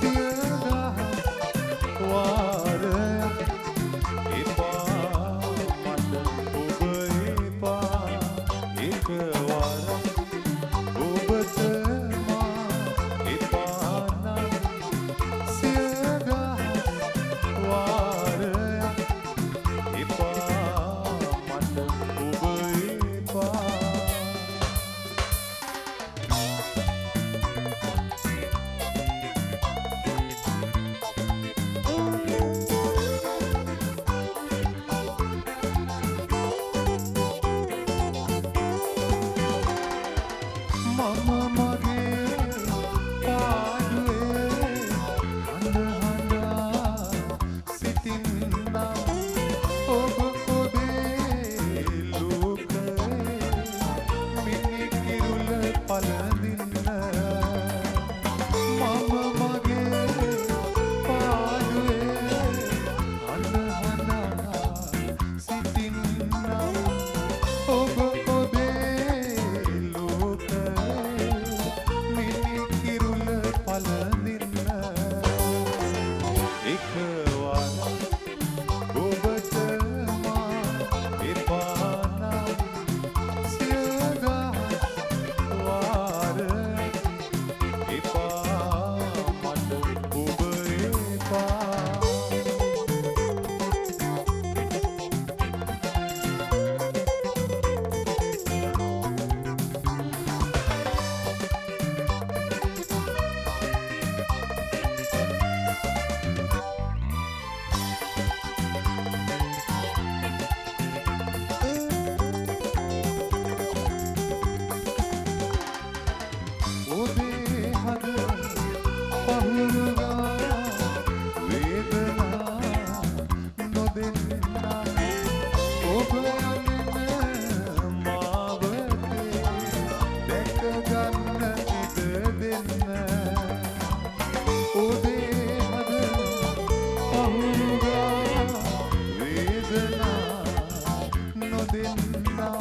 පහුරුගා වේදනා නොදෙන්නා ඔබ යන්න මාවතේ දැක ගන්න ඉඩ දෙන්න ඔබේ හද පහුරුගා වේදනා නොදෙන්නා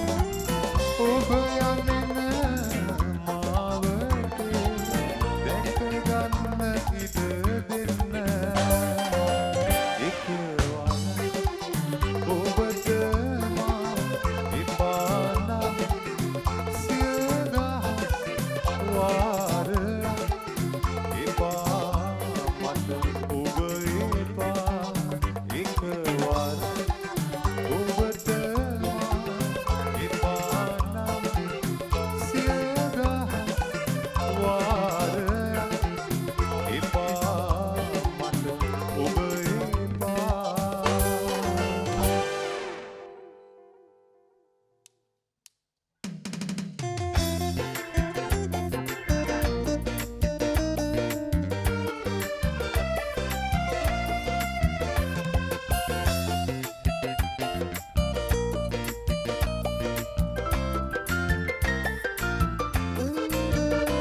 ඔබ යන්න මාවතේ දැක ගන්න ඉඩ දෙන්න එකවර ඔබට මා එපා නම් සියදහස් වාර එපා මට ඔබ එපා එකවර ඔබට මා එපා නම් සියදහස් වාර එපා මට ඔබ එපා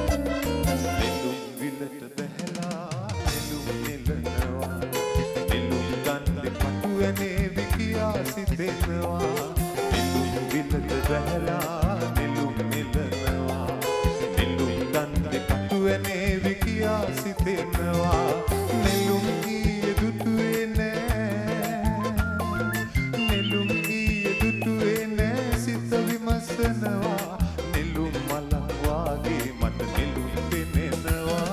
නෙළුම් විලට බැහැලා නෙළුම් නෙලනවා නෙළුම් ගන්නෙ පටු ඇනේවි කියා සිතෙනවා නෙළුම් විලට බැහැලා නෙළුම් නෙලනවා නෙළුම් ගන්නෙ පටු ඇනේවි කියා සිතෙනවා නෙළුම් ඊයේ දුටුවේ නෑ නෙළුම් ඊයේ දුටුවේ නෑ සිත විමසනවා නෙළුම් මලක් වාගේ මට නෙළුම් පෙනෙනවා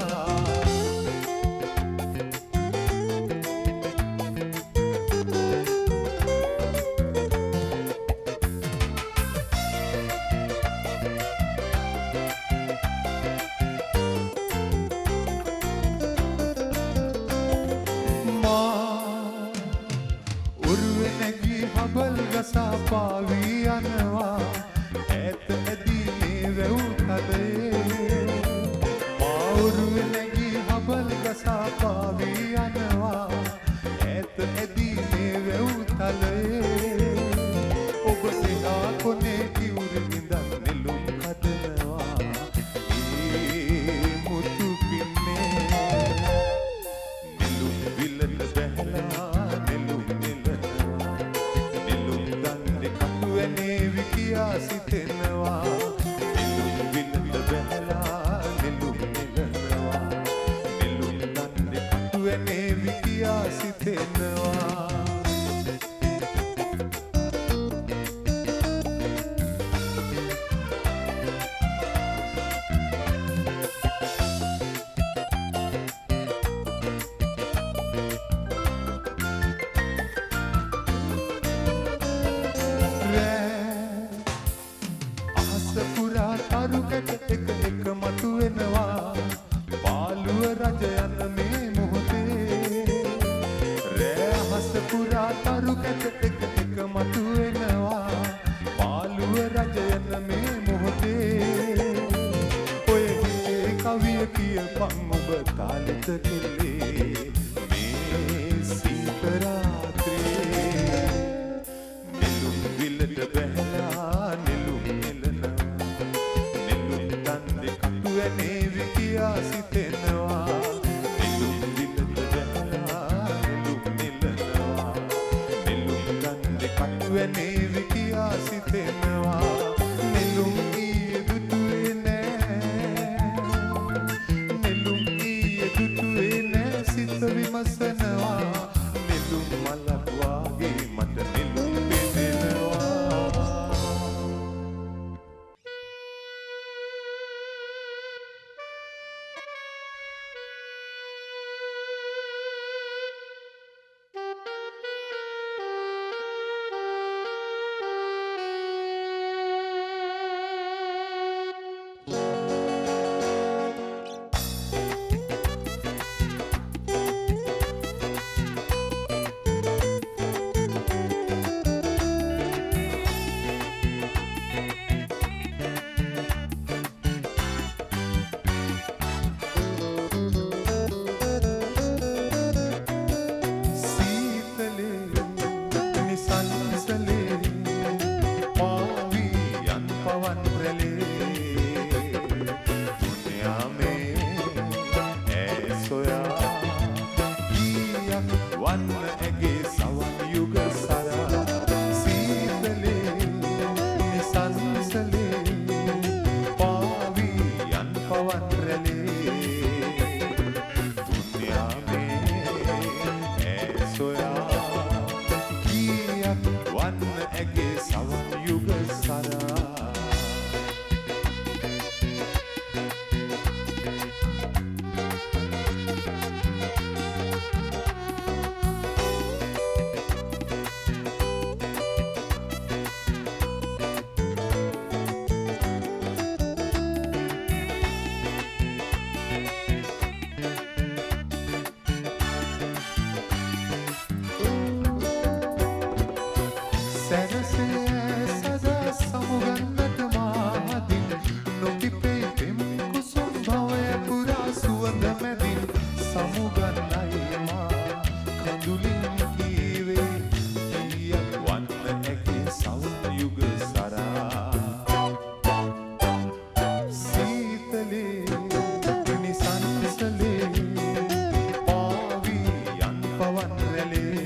මා උරුවේ නැගී හබල් ගසා පාවී යනවා ඈත ඇදී මේ වැව් තලයේ මා උරුවේ නැගී හබල් ගසා පාවී යනවා ඈත ඇදී මේ වැව් තලයේ ඔබ දෙහා කොනේ කිවුරු ඉඳන් නෙළුම් කඩනවා ඒ මුතු පින්නේ නෙළුම් විලට බැහැලා නෙළුම් නෙලනවා නෙළුම් ගන්නෙ කටු ඇනේවි කියා සිතෙනවා නෙළුම් විලට බැහැලා නෙළුම් නෙලනවා නෙළුම් ගන්නෙ කටු ඇනේවි කියා සිතෙනවා අහස පුරා තරු කැට එක එක මතුවෙනවා පාළුව රජ යන මේ මොහොතේ රෑ අහස පුරා තරු කැට එක එක මතුවෙනවා පාළුව රජ යන මේ මොහොතේ ඔය හිතේ කවිය කියපන් ඔබ තාලෙත කෙල්ලේ මේ සීත රාත්‍රියේ නෙළුම් විලට බැහැලා නෙළුම් නෙලනවා නෙළුම් ගන්නෙ කටු ඇනේවි කියා සිතෙනවා නෙළුම් විලට බැහැලා නෙළුම් නෙලනවා නෙළුම් ගන්නෙ කටු ඇනේවි කියා සිතෙනවා නෙළුම් ඊයේ දුටුවේ නෑ නෙළුම් ඊයේ දුටුවේ නෑ සිත විමසනවා නෙළුම් මලක් වාගේ මට නෙළුම් පෙනෙනවා සමුගන්නයි මා කඳුලින් කීවේ කීයක් වන්න ඇගේ සවන් යුග සරා සීතලේ නිසංසලේ පාවි යන් පවන් රැළේ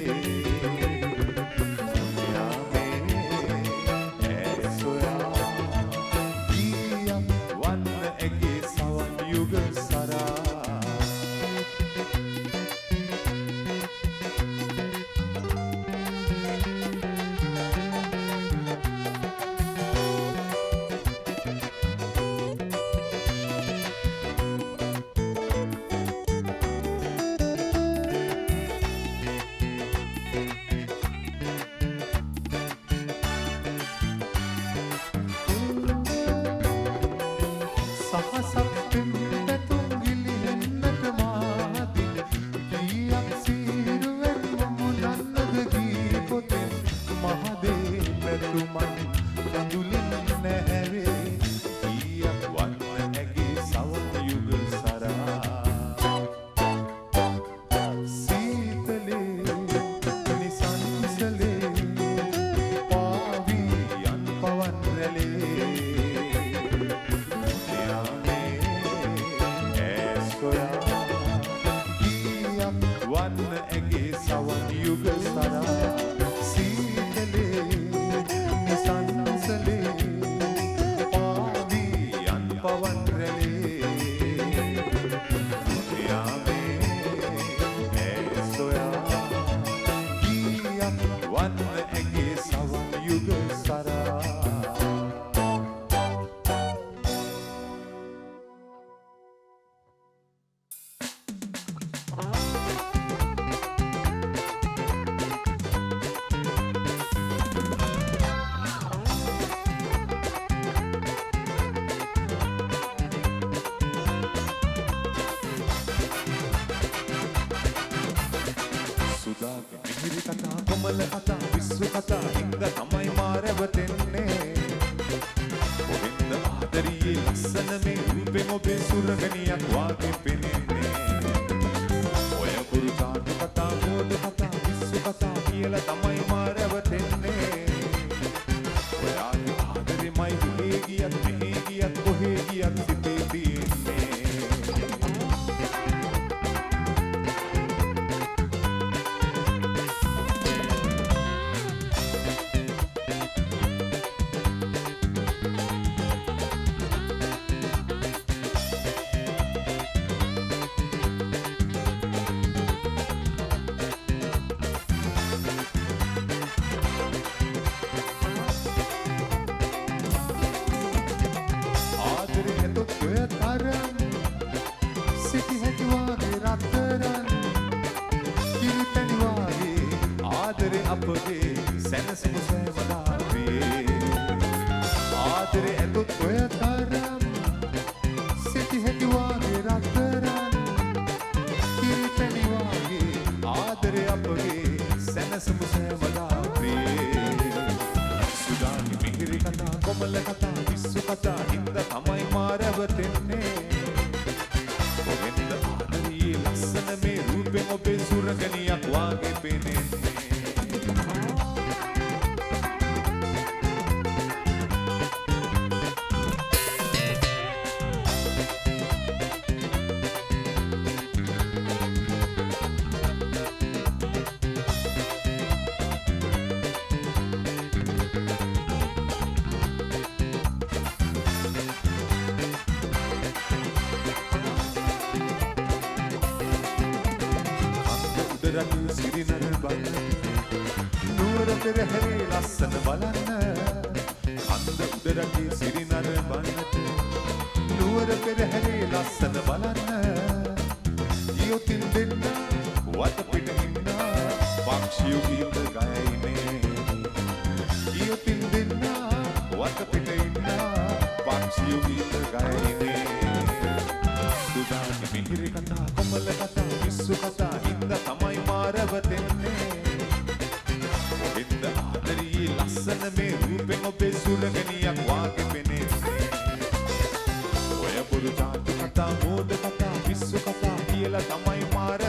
ඔය පුරු ජාති කතා මෝඩ කතා විශ්ව කතා කියලා තමයි මාර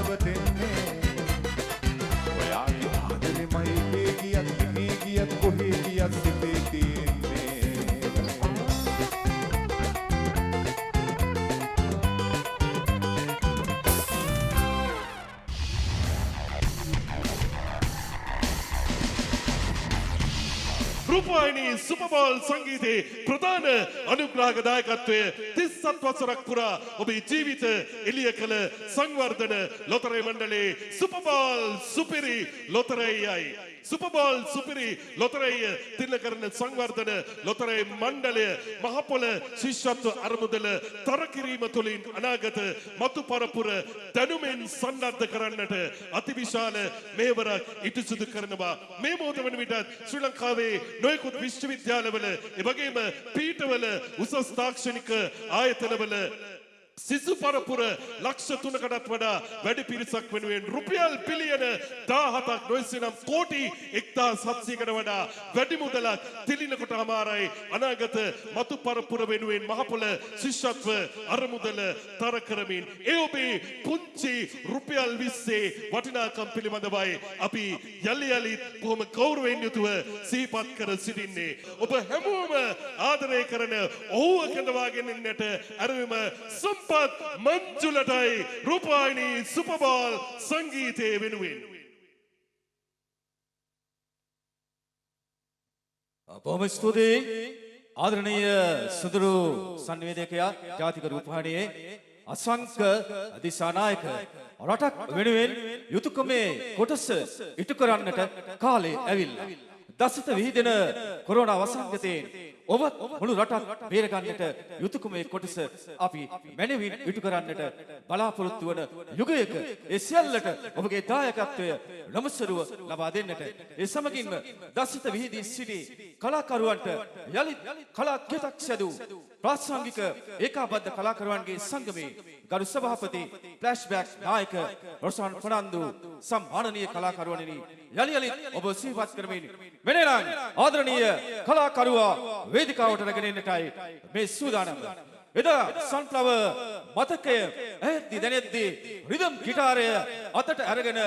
රූපවාහිනී සුපර්බෝල් සංගීතයේ ප්‍රධාන අනුග්‍රාහක දායකත්වය 37 වසරක් පුරා ඔබේ ජීවිත එළිය කළ සංවර්ධන ලොතරැයි මණ්ඩලයේ සුපර්බෝල් සුපිරි ලොතරැයියයි. සුපර්බෝල් සුපිරි ලොතරැයිය තිල කරන සංවර්ධන ලොතරැයි මණ්ඩලය මහපොළ ශිෂ්‍යත්ව අරමුදල තර කිරීම තුළින් අනාගත මතු පරපුර දැනුමෙන් සන්නද්ධ කරන්නට අතිවිශාල මෙහෙවරක් ඉටුසුදු කරනවා. මේ මොහොත වන විටත් ශ්‍රී ලංකාවේ නොයෙකුත් විශ්වවිද්‍යාලවල එවැගේම පීඨවල උසස් තාක්ෂණික ආයතනවල සිසු පරපුර ලක්ෂ 3කටත් වඩා වැඩි පිරිසක් වෙනුවෙන් රුපියල් බිලියන 17ක් නොයිසිනම් කෝටි 1700කට වඩා වැඩි මුදලක් තිලින කොට හමාරයි අනාගත මතු පරපුර වෙනුවෙන් මහපොළ ශිෂ්‍යත්ව අරමුදල තර කරමින් ඒ ඔබේ පුංචි රුපියල් 20 වටිනාකම් පිළිබඳවයි අපි යලි යලිත් කොහොම ගෞරවයෙන් යුතුව සිහිපත් කර සිටින්නේ. ඔබ හැමෝම ආදරය කරන ඔහුව කැඳවාගෙන ඉන්නට අරෙම සම්පත් මංජුලටයි රූපවාහිනී සුපර්බෝල් සංගීතයේ වෙනුවෙන් බොහොම ස්තුතියි ආදරණීය සුදුරු සංවේදකයා ජාතික රූපවාහිනියේ අසංක දිසානායක රටක් වෙනුවෙන් යුතුයකමේ කොටස ඉටු කරන්නට කාලේ ඇවිල්ලා දසිත විහිදෙන කොරෝනා වසංගතයෙන් ඔබ මුළු රටක් බේරගන්නට යුතුයකමේ කොටස අපි මැනවින් ඉටු කරන්නට බලාපොරොත්තු වන යුගයක ඒ සියල්ලට ඔබගේ දායකත්වය නමස්සරුව ලබා දෙන්නට ඒ සමගින්ම දසිත විහිදී සිටි කලාකරුවන්ට යලිත් කලා කෙතක් සැදූ ප්‍රාසංගික ඒකාබද්ධ කලාකරුවන්ගේ සංගමේ ගරු සභාපති ෆ්ලෑෂ්බැක් නායක රොෂාන් ෆර්නන්දු සම්මානනීය කලාකරුවනනි යලි යලිත් ඔබ සිහිපත් කරමින් මෙලෙනම් ආදරණීය කලාකරුවා වේදිකාවට රැගෙන එන්නටයි මේ සූදානම. එදා සන්ෆ්ලවර් මතකය ඇද්දි දැනෙද්දි රිද්ම් ගිටාරය අතට අරගෙන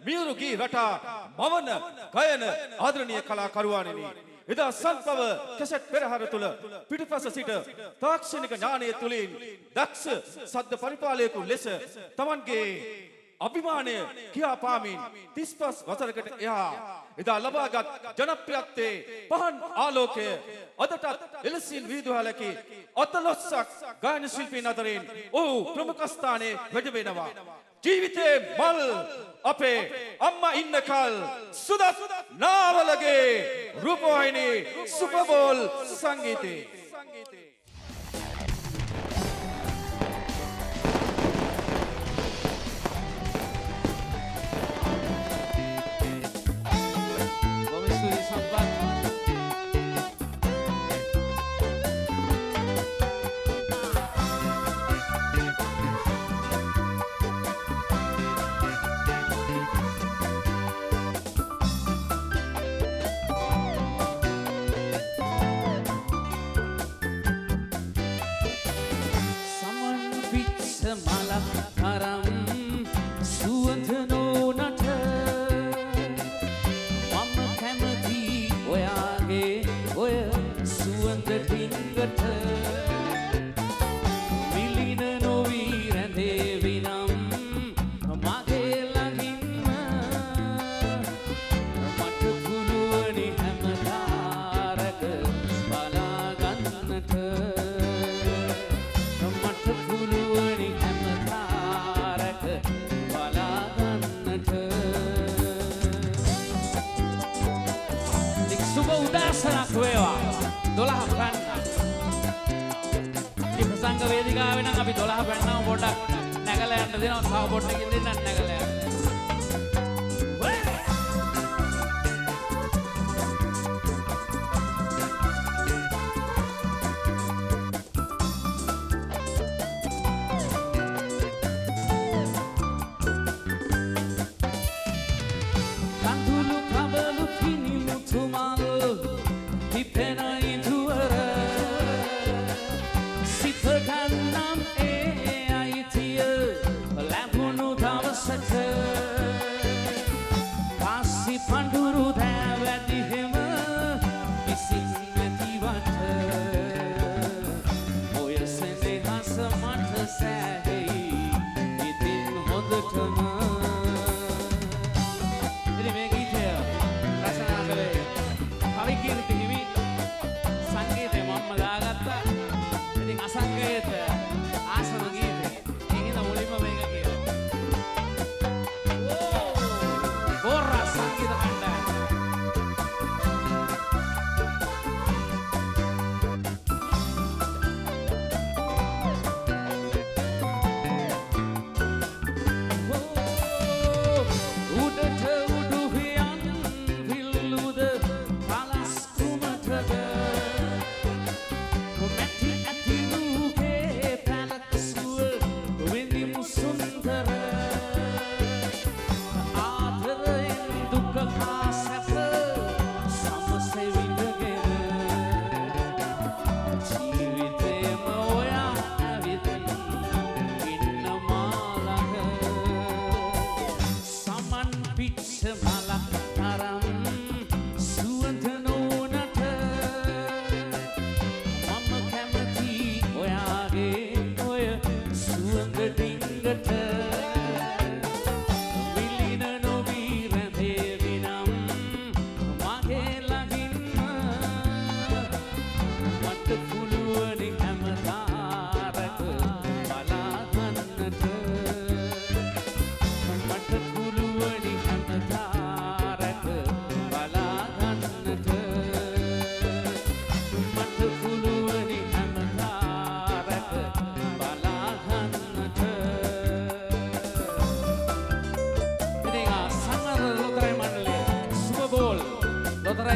මියුරු ගී රටා මවන ගයන ආදරණීය කලාකරුවාණෙනි. එදා සන්ෆ්ලවර් කැසට් පෙරහැර තුල පිටුපස සිට තාක්ෂණික ඥානය තුලින් දක්ෂ සද්ද පරිපාලකයෙකු ලෙස Tamanගේ අභිමානය කියා පාමින් 35 වසරකට එහා එදා ලබාගත් ජනප්‍රියත්වයේ පහන් ආලෝකය අදටත් එලෙසින් විදුහලකි අතලොස්සක් ගායන ශිල්පීන් අතරින් ඔහු ප්‍රමුඛ ස්ථානයේ වැඩ වෙනවා. ජීවිතේ මල් අපේ අම්මා ඉන්නකල් සුදත් නාවලගේ රූපවාහිනී සුපර්බෝල් සංගීතේ වේදිකාවේ නම් අපි 12 පැන්නාම පොඩ්ඩක් නැගලා යන්න දෙනවා. තව පොඩ්ඩකින් දෙන්න නැගලා යන්න. කඳුළු කබලු කිනිමු තුමල් පිපෙන ඉදුවර සිත ගන්නම් ඒ අයිතිය ලැබුණු දවසක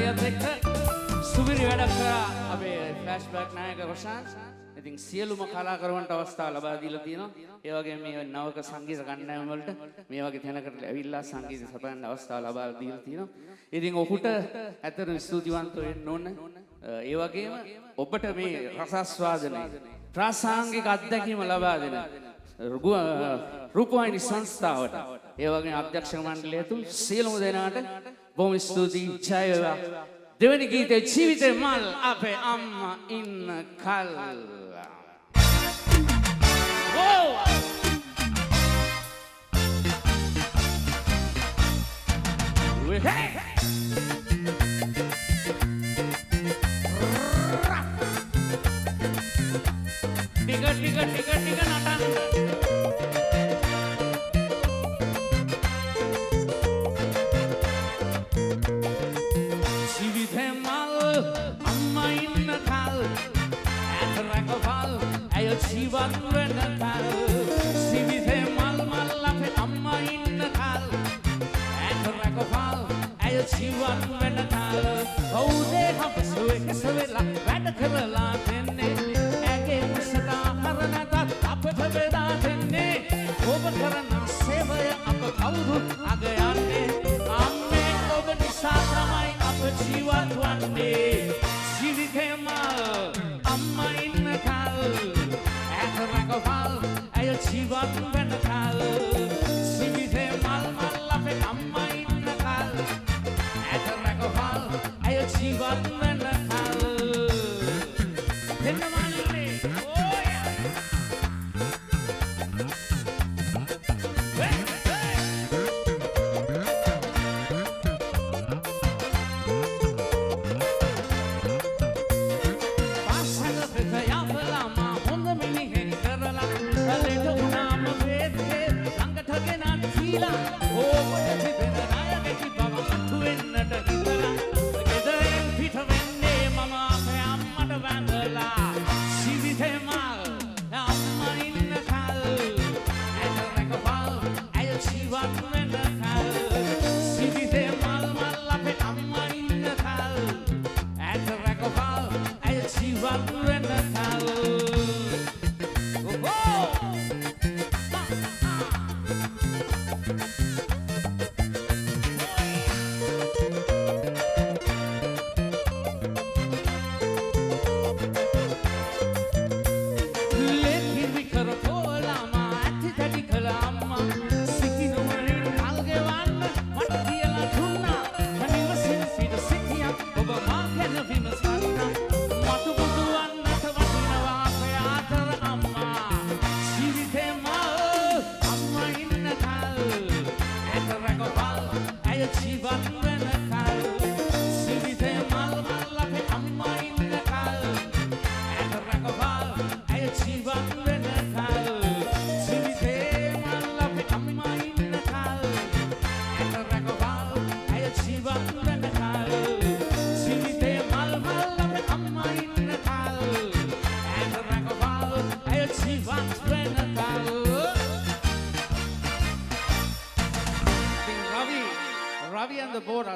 අයත් එක්ක සුපිරි වැඩක් කරා අපේ ෆ්ලෑෂ්බැක් නායක රොෂාන්. ඉතින් සියලුම කලාකරුවන්ට අවස්ථාව ලබා දීලා තියෙනවා. ඒ වගේම මේ නවක සංගීත කණ්ඩායම වලට මේ වගේ තැනකට ඇවිල්ලා සංගීත සපයන්න අවස්ථාව ලබා දීලා තියෙනවා. ඉතින් ඔහුට ඇත්තටම ස්තුතිවන්ත වෙන්න ඕන. ඒ වගේම ඔබට මේ රසාස්වාදනය ප්‍රාසංගික අත්දැකීම ලබා දෙන රූපවාහිනී සංස්ථාවට ඒ වගේම අධ්‍යක්ෂක මණ්ඩලය ඇතුළු සියලුම දෙනාට බොහොම ස්තුතියි. ජය වේවා. දෙවනි ගීතේ ජීවිතේ මල් අපේ අම්මා ඉන්න කල්. Whoa! Hey! Tiga natan. Jivithe mal amma inna kal atrakval ayo jiwan wenna kal. Jivithe mal ape amma inna kal atrakval ayo jiwan wenna kal. Oude hapsu ekasavela වැඩ කරලා දෙන්නේ ඇගේ මුසට හරනට අපට බෙදා දෙන්නේ. ඔබ කරන සේවය අප කවුරුත් අග යන්නේ. අම්මේ ඔබ නිසා තමයි අප ජීවත් වන්නේ. ජීවිතේ මල් අම්මා ඉන්න කල් ඈත රැකවල් ඇය ජීවත් වෙන කල්. ජීවිතේ මල් අපේ අම්මා ඉන්න කල් ඈත රැකවල් ඇය ජීවත් වෙන කල්. දෙන්න මල්ලේ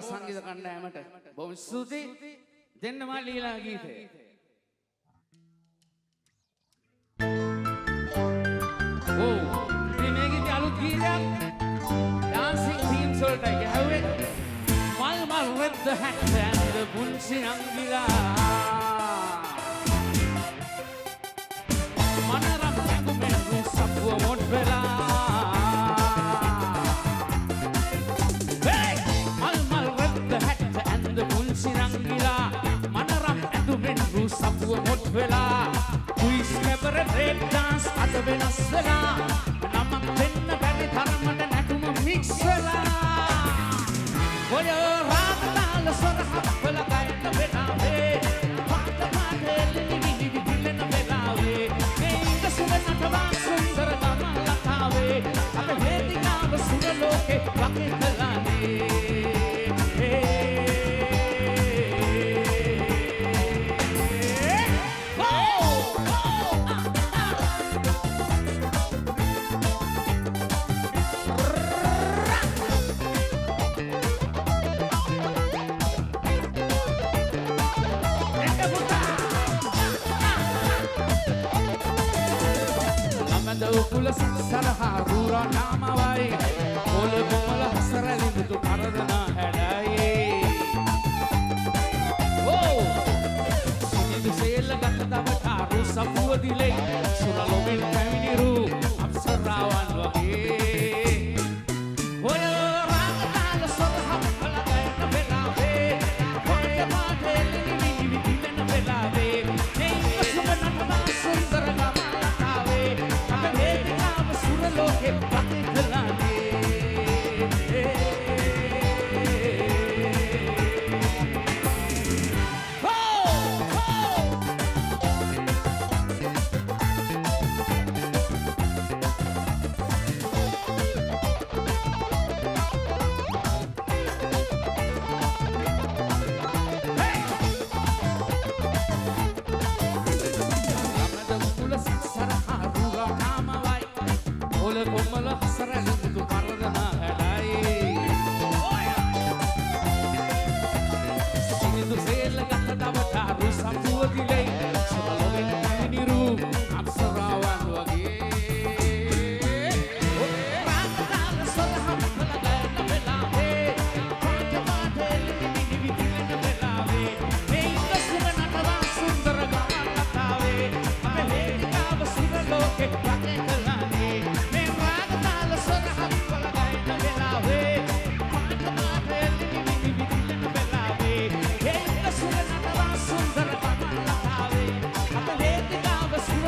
සංගීත කණ්ඩායමට බොහොම ස්තුතියි. දෙන්න මා ලීලා ගීතය. ඕ මේ ගීතය අලුත් ගීතයක්. ඩාන්සින් තීම්ස් වලට ගැහුවේ. මල් මල් රෙද්ද හැට්ටැන්ද පුංචි අංගිලා. මනරම් ඇඟුමෙන් සප්පුව මොඩ් වෙලා. සපුව මොට් වෙලා කුයිස් කැබර බ්‍රේක් ඩාන්ස් අද වෙනස් වෙලා නමක් දෙන්න බැරි තරමට නැටුම මික්ස් වෙලා ඔය රාග තාල සොර හප්පල ගයන්න වෙලාවේ පාට පාටෙල්ලි නිවි පිළෙන වෙලාවේ මේ ඉඳ සුව නටවා සුන්දර ගමන් ලතාවේ අප වේදිකාව සුර ලෝකේ වගේ කලානේ. මුල සරහා රූරා නාමවයි කොළ කොමල හසරලි මුතු කරදන හැඩයි ඕ සිනිදු සේල ගත දවට අරු සපුව දිලේ සුරලොමින් පැමිණිරු අප්සරාවන් වගේ ඔය රාගතාල සොතහම් කලගයන වෙලාවේ කොය මාතේ නිවි විදිලන වෙලාවේ මේ සුබනම සුන්දර ගමනතාවේ අපේ වේදිකාව සුරලෝකෙ පතිකලානේ කොමල හසරලි මුතු කරදන හැඩයි සිනිදු සේල ගත දවට අරු සපුව දිලේ සුරලොවෙන් පැමිණිරු අප්සරාවන් වගේ රාගතාල සොතහම් කලගයන වෙලාවේ කොය මාතේ නිවි විදිලන වෙලාවේ මේ ඉස්සුම නටවා සුන්දර ගමනතාවේ අපේ වේදිකාව සුරලෝකෙ පතිකලානේ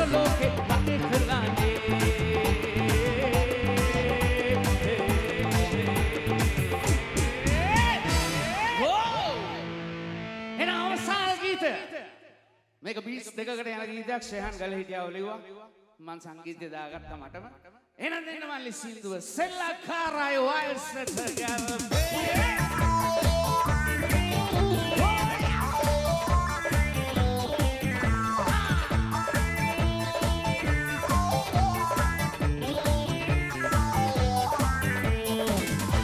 ලෝකෙ වටේ කරලානේ එන අවසාන ගීතය මේක බීට්ස් දෙකකට යන ගීතයක් ශ්‍රේහන් ගල හිටියා ඔලිවා මම සංගීතය දාගත්තා මටම එහෙනම් දෙන්න මල්ලි සින්දුව සෙල්ලක්කාරයි වයසට ගැලපේ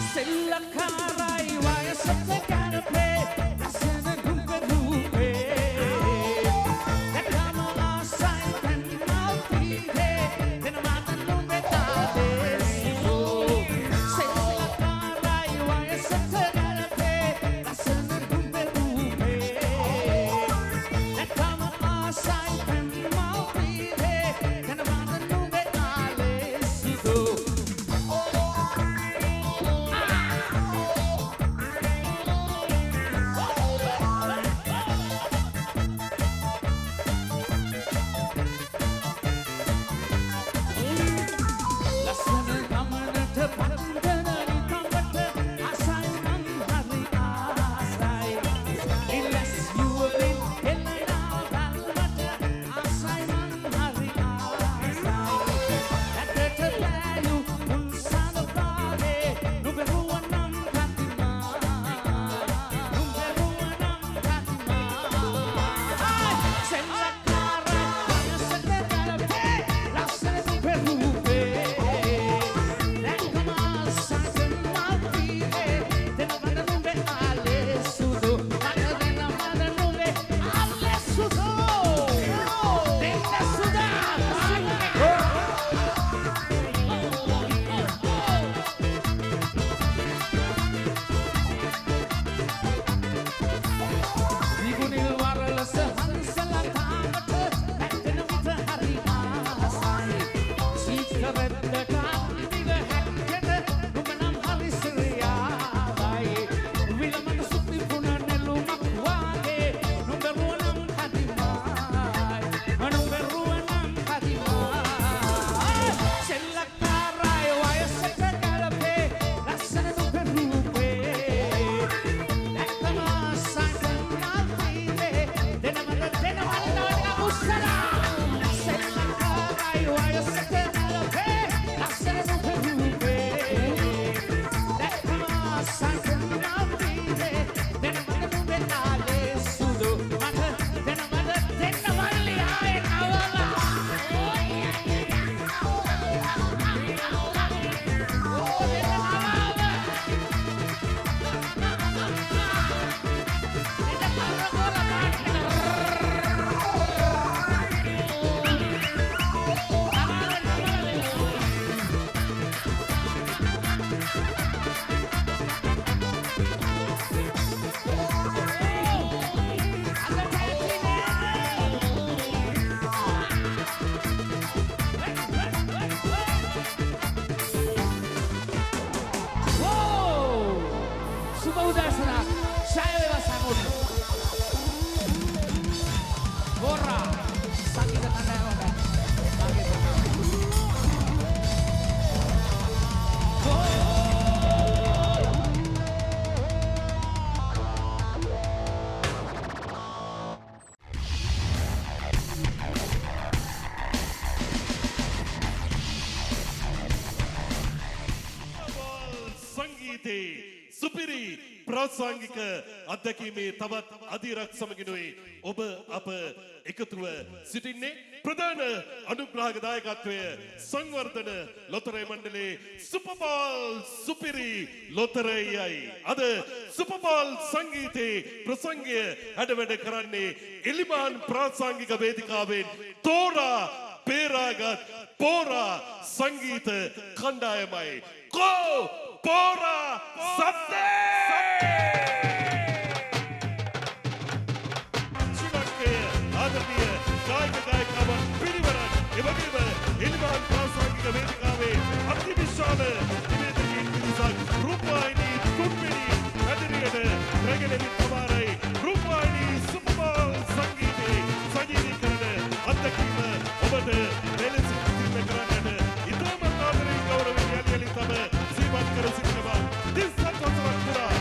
Sella cara උදැසනක් ඡය වේවා සමුන්න. හොරා සංගීත කණ්ඩායමට සංගීතේ සුපිරි ප්‍රාසංගික අත්දැකීමේ තවත් අධීරක් සමගිනුයි ඔබ අප එකතුව සිටින්නේ ප්‍රධාන අනුග්‍රහක දායකත්වය සංවර්ධන ලොතරැයි මණ්ඩලයේ සුපර්බෝල් සුපිරි ලොතරැයියි අද සුපර්බෝල් සංගීතේ ප්‍රසංගය හැඩවැඩ කරන්නේ එලිමාන් ප්‍රාසංගික වේදිකාවෙන් තෝරා පේරාගත් පෝරා සංගීත කණ්ඩායමයි කෝ පෝරා සත්‍යේ ආදරණීය ගායක ගායිකාවන් පිරිවරක් එවැගේම එලිමාන් ප්‍රාසංගික වේදිකාවේ අතිවිශාල නිවේදකයන් පිරිසක් රූපවාහිනී තුන්වෙනි හැදිරියට රැගෙන සමාරයි රූපවාහිනී සුපර්බෝල් සංගීතයේ සජීවීකරණ අත්දැකීම ඔබට මෙලෙසින් සිද්ධ කරන්නට ඉතාමත් ආදරයෙන් ගෞරවයෙන් යලි තම සීමත් කර සිටිනවා දිස්සත් වසරක් පුරා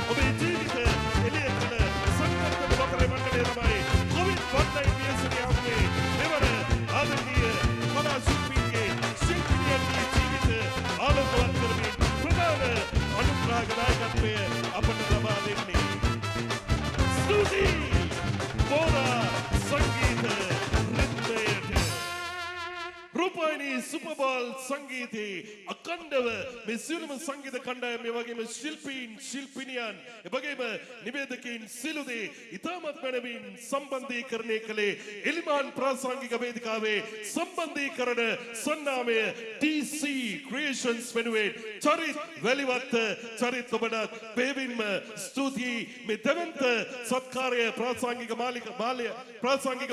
ඔබේ ජීවිත එළිය කළ සංවර්ධන ලොතරැයි මණ්ඩලය තමයි COVID-19 ව්‍යසනයන්ගේ මෙවර ආදරණීය කලා ශිල්පීන්ගේ ශිල්පිනියන්ගේ ජීවිත ආලෝකවත් කරමින් ප්‍රධාන අනුග්‍රහක දායකත්වය අපට ලබා දෙන්නේ ස්තුතියි පෝරා සංගීත රිද්මයට රූපවාහිනී සුපර්බෝල් සංගීතයේ අඛණ්ඩව මේ සියලුම සංගීත කණ්ඩායම් ඒ වගේම ශිල්පීන් ශිල්පිනියන් එවැගේම නිවේදකයන් සියලු දේ ඉතාමත් මැනවින් සම්බන්ධීකරණය කළේ එලිමාන් ප්‍රාසංගික වේදිකාවේ සම්බන්ධීකරණ සන්නාමය TC Creations වෙනුවෙන් චරිත් වැලිවත්ත චරිත් ඔබට පෙවින්ම ස්තුතියි මේ දෙවන්ත සත්කාරය ප්‍රාසංගික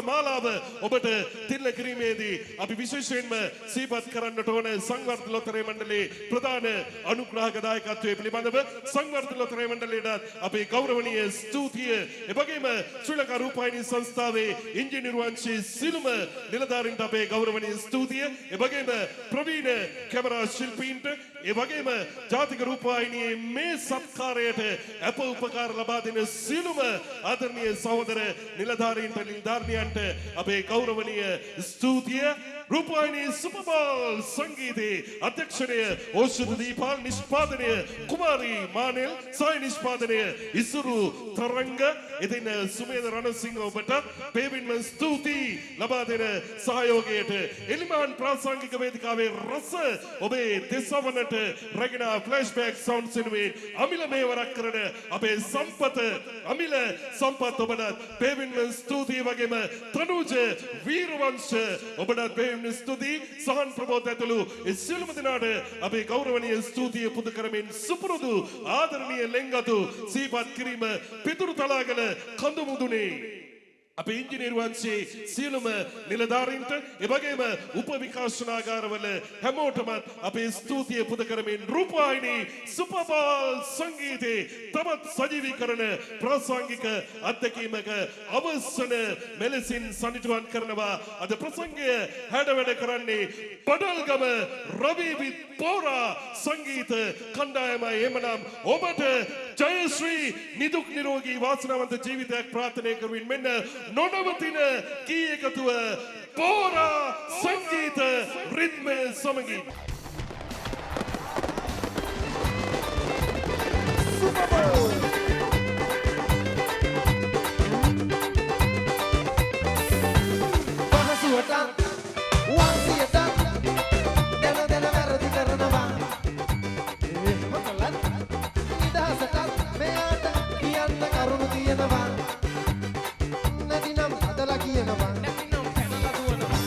මාලාව ඔබට තිල්ල කිරීමේදී අපි විශේෂයෙන්ම සිහිපත් කරන්නට ඕන සංවර්ධන ලොතරැයි මණ්ඩලයේ ප්‍රධාන අනුග්‍රහක දායකත්වයේ පිළිබඳව සංවර්ධන ලොතරැයි මණ්ඩලයට අපේ ගෞරවනීය ස්තුතිය එවැගේම ශ්‍රී ලංකා රූපවාහිනී සංස්ථාවේ ඉංජිනේරු වංශයේ සිළුම නිලධාරීන්ට අපේ ගෞරවනීය ස්තුතිය එවැගේම ප්‍රවීණ කැමරා ශිල්පීන්ට එවැගේම ජාතික රූපවාහිනියේ මේ සත්කාරයට අප උපකාර ලබා දෙන සිළුම ආදරණීය සහෝදර නිලධාරීන්ට නිලධාරිනියන්ට අපේ ගෞරවනීය ස්තුතිය රූපවාහිනී සුපර්බෝල් සංගීතයේ අධ්‍යක්ෂණය ඕෂධ දීපාල් නිෂ්පාදනය කුමාරී මානෙල් සාය නිෂ්පාදනය ඉසුරු තරංග එදින සුමේද රණසිංහ ඔබට පේවින්ම ස්තුතියි ලබා දෙන සහයෝගයට එලිමාන් ප්‍රාසංගික වේදිකාවේ රස ඔබේ දෙසවනට රැගෙන ෆ්ලෑෂ්බැක් සවුන්ඩ් සිනුවේ අමිල මේවරක් කරන අපේ සම්පත අමිල සම්පත් ඔබට පේවින්ම ස්තුතියි වගේම තනුජ වීරවංශ ඔබට ස්තුතියි සහන් ප්‍රබෝධ ඇතුළු සියලුම දෙනාට අපේ ගෞරවනීය ස්තුතිය පුද කරමින් සුපුරුදු ආදරණීය ලෙන්ගතු සිහිපත් කිරීම පිටුරු තලාගල කඳු මුදුනේ අපේ ඉංජිනේරු වංශයේ සියලුම නිලධාරීන්ට එවැගේම උපවිකාශනාගාරවල හැමෝටම අපේ ස්තුතිය පුද කරමින් රූපවාහිනී සුපර්බෝල් සංගීතයේ තවත් සජීවීකරණ ප්‍රාසංගික අත්දැකීමක අවසන මෙලෙසින් සනිටුවන් කරනවා අද ප්‍රසංගය හැඩවැඩ කරන්නේ පඩල්ගම රවි පෝරා සංගීත කණ්ඩායමයි එමනම් ඔබට ජයශ්‍රී නිදුක් නිරෝගී වාසනාවන්ත ජීවිතයක් ප්‍රාර්ථනා කරමින් මෙන්න නොනවතින කී එකතුව පෝරා සංගීත රිද්මය සමගින් පහසුවට වාසියට දැන දැන වැරදි කරනවා මොකලත් නිදහසට මෙයාට කියන්න කරුණු තියෙනවා නැතිනම් හදලා කියනවා නැතිනම් පැනලා දුවනවා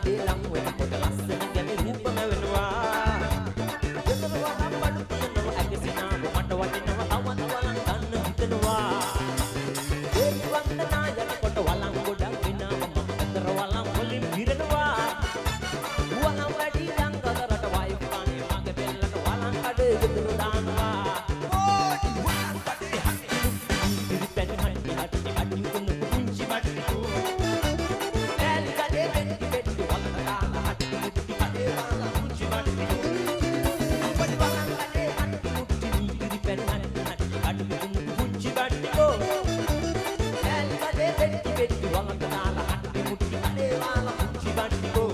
වැඩේ ලං වෙනකොට ලස්සන ගැන රූපම වෙනවා ගෙදර වලම් බඩු තියනවා ඇගසිනාව මට වටිනවා තවත් වලම් ගන්න හිතනවා ඒ වන්දනා යනකොට වලම් ගොඩක් වෙනවා මම ගෙදර වලම් වලින් පිරෙනවා වලම් වැඩි ළඟදරට වයිෆ් කන්නේ මගේ බෙල්ලට වලම් කඩේ ගෙදර දානවා ඕයි වලම් කඩේ හන්නේ ඉතිරි පැටි හන්නේ හටි අඩි කුණු පුංචි බඩු ඇලි කඩේ පෙට්ටි පෙට්ටි වලම් දාලා හටි මුට්ටි කඩේ වලම් පුංචි බඩු උඹට වලම් කඩේ හටි මුට්ටි ඉතිරි පැටි හන්නේ හටි අඩි කුණු පුංචි බඩු ඇලි කඩේ පෙට්ටි පෙට්ටි වලම් දාලා හටි මුට්ටි කඩේ වලම් පුංචි බඩු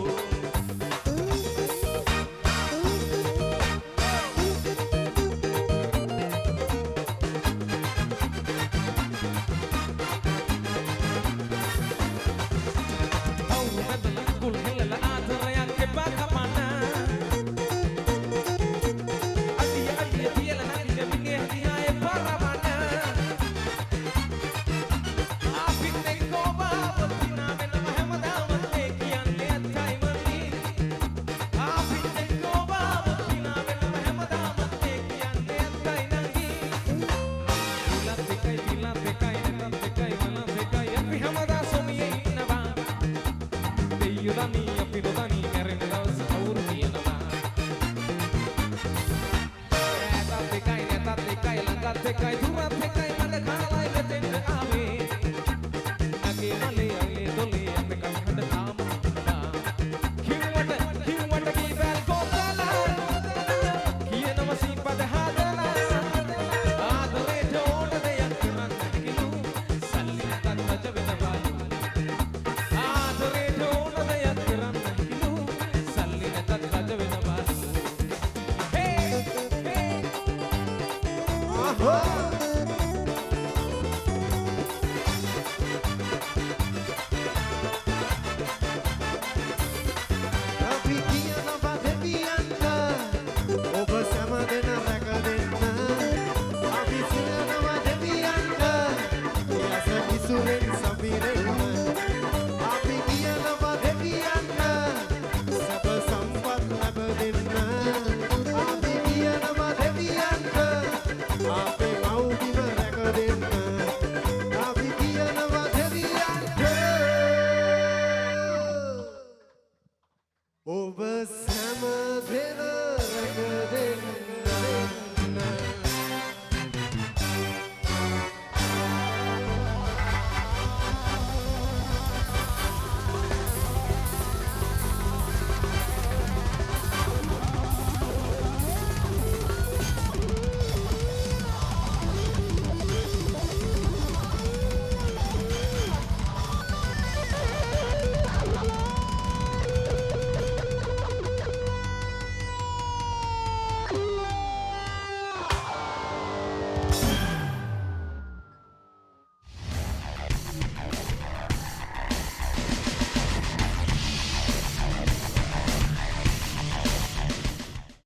Oh!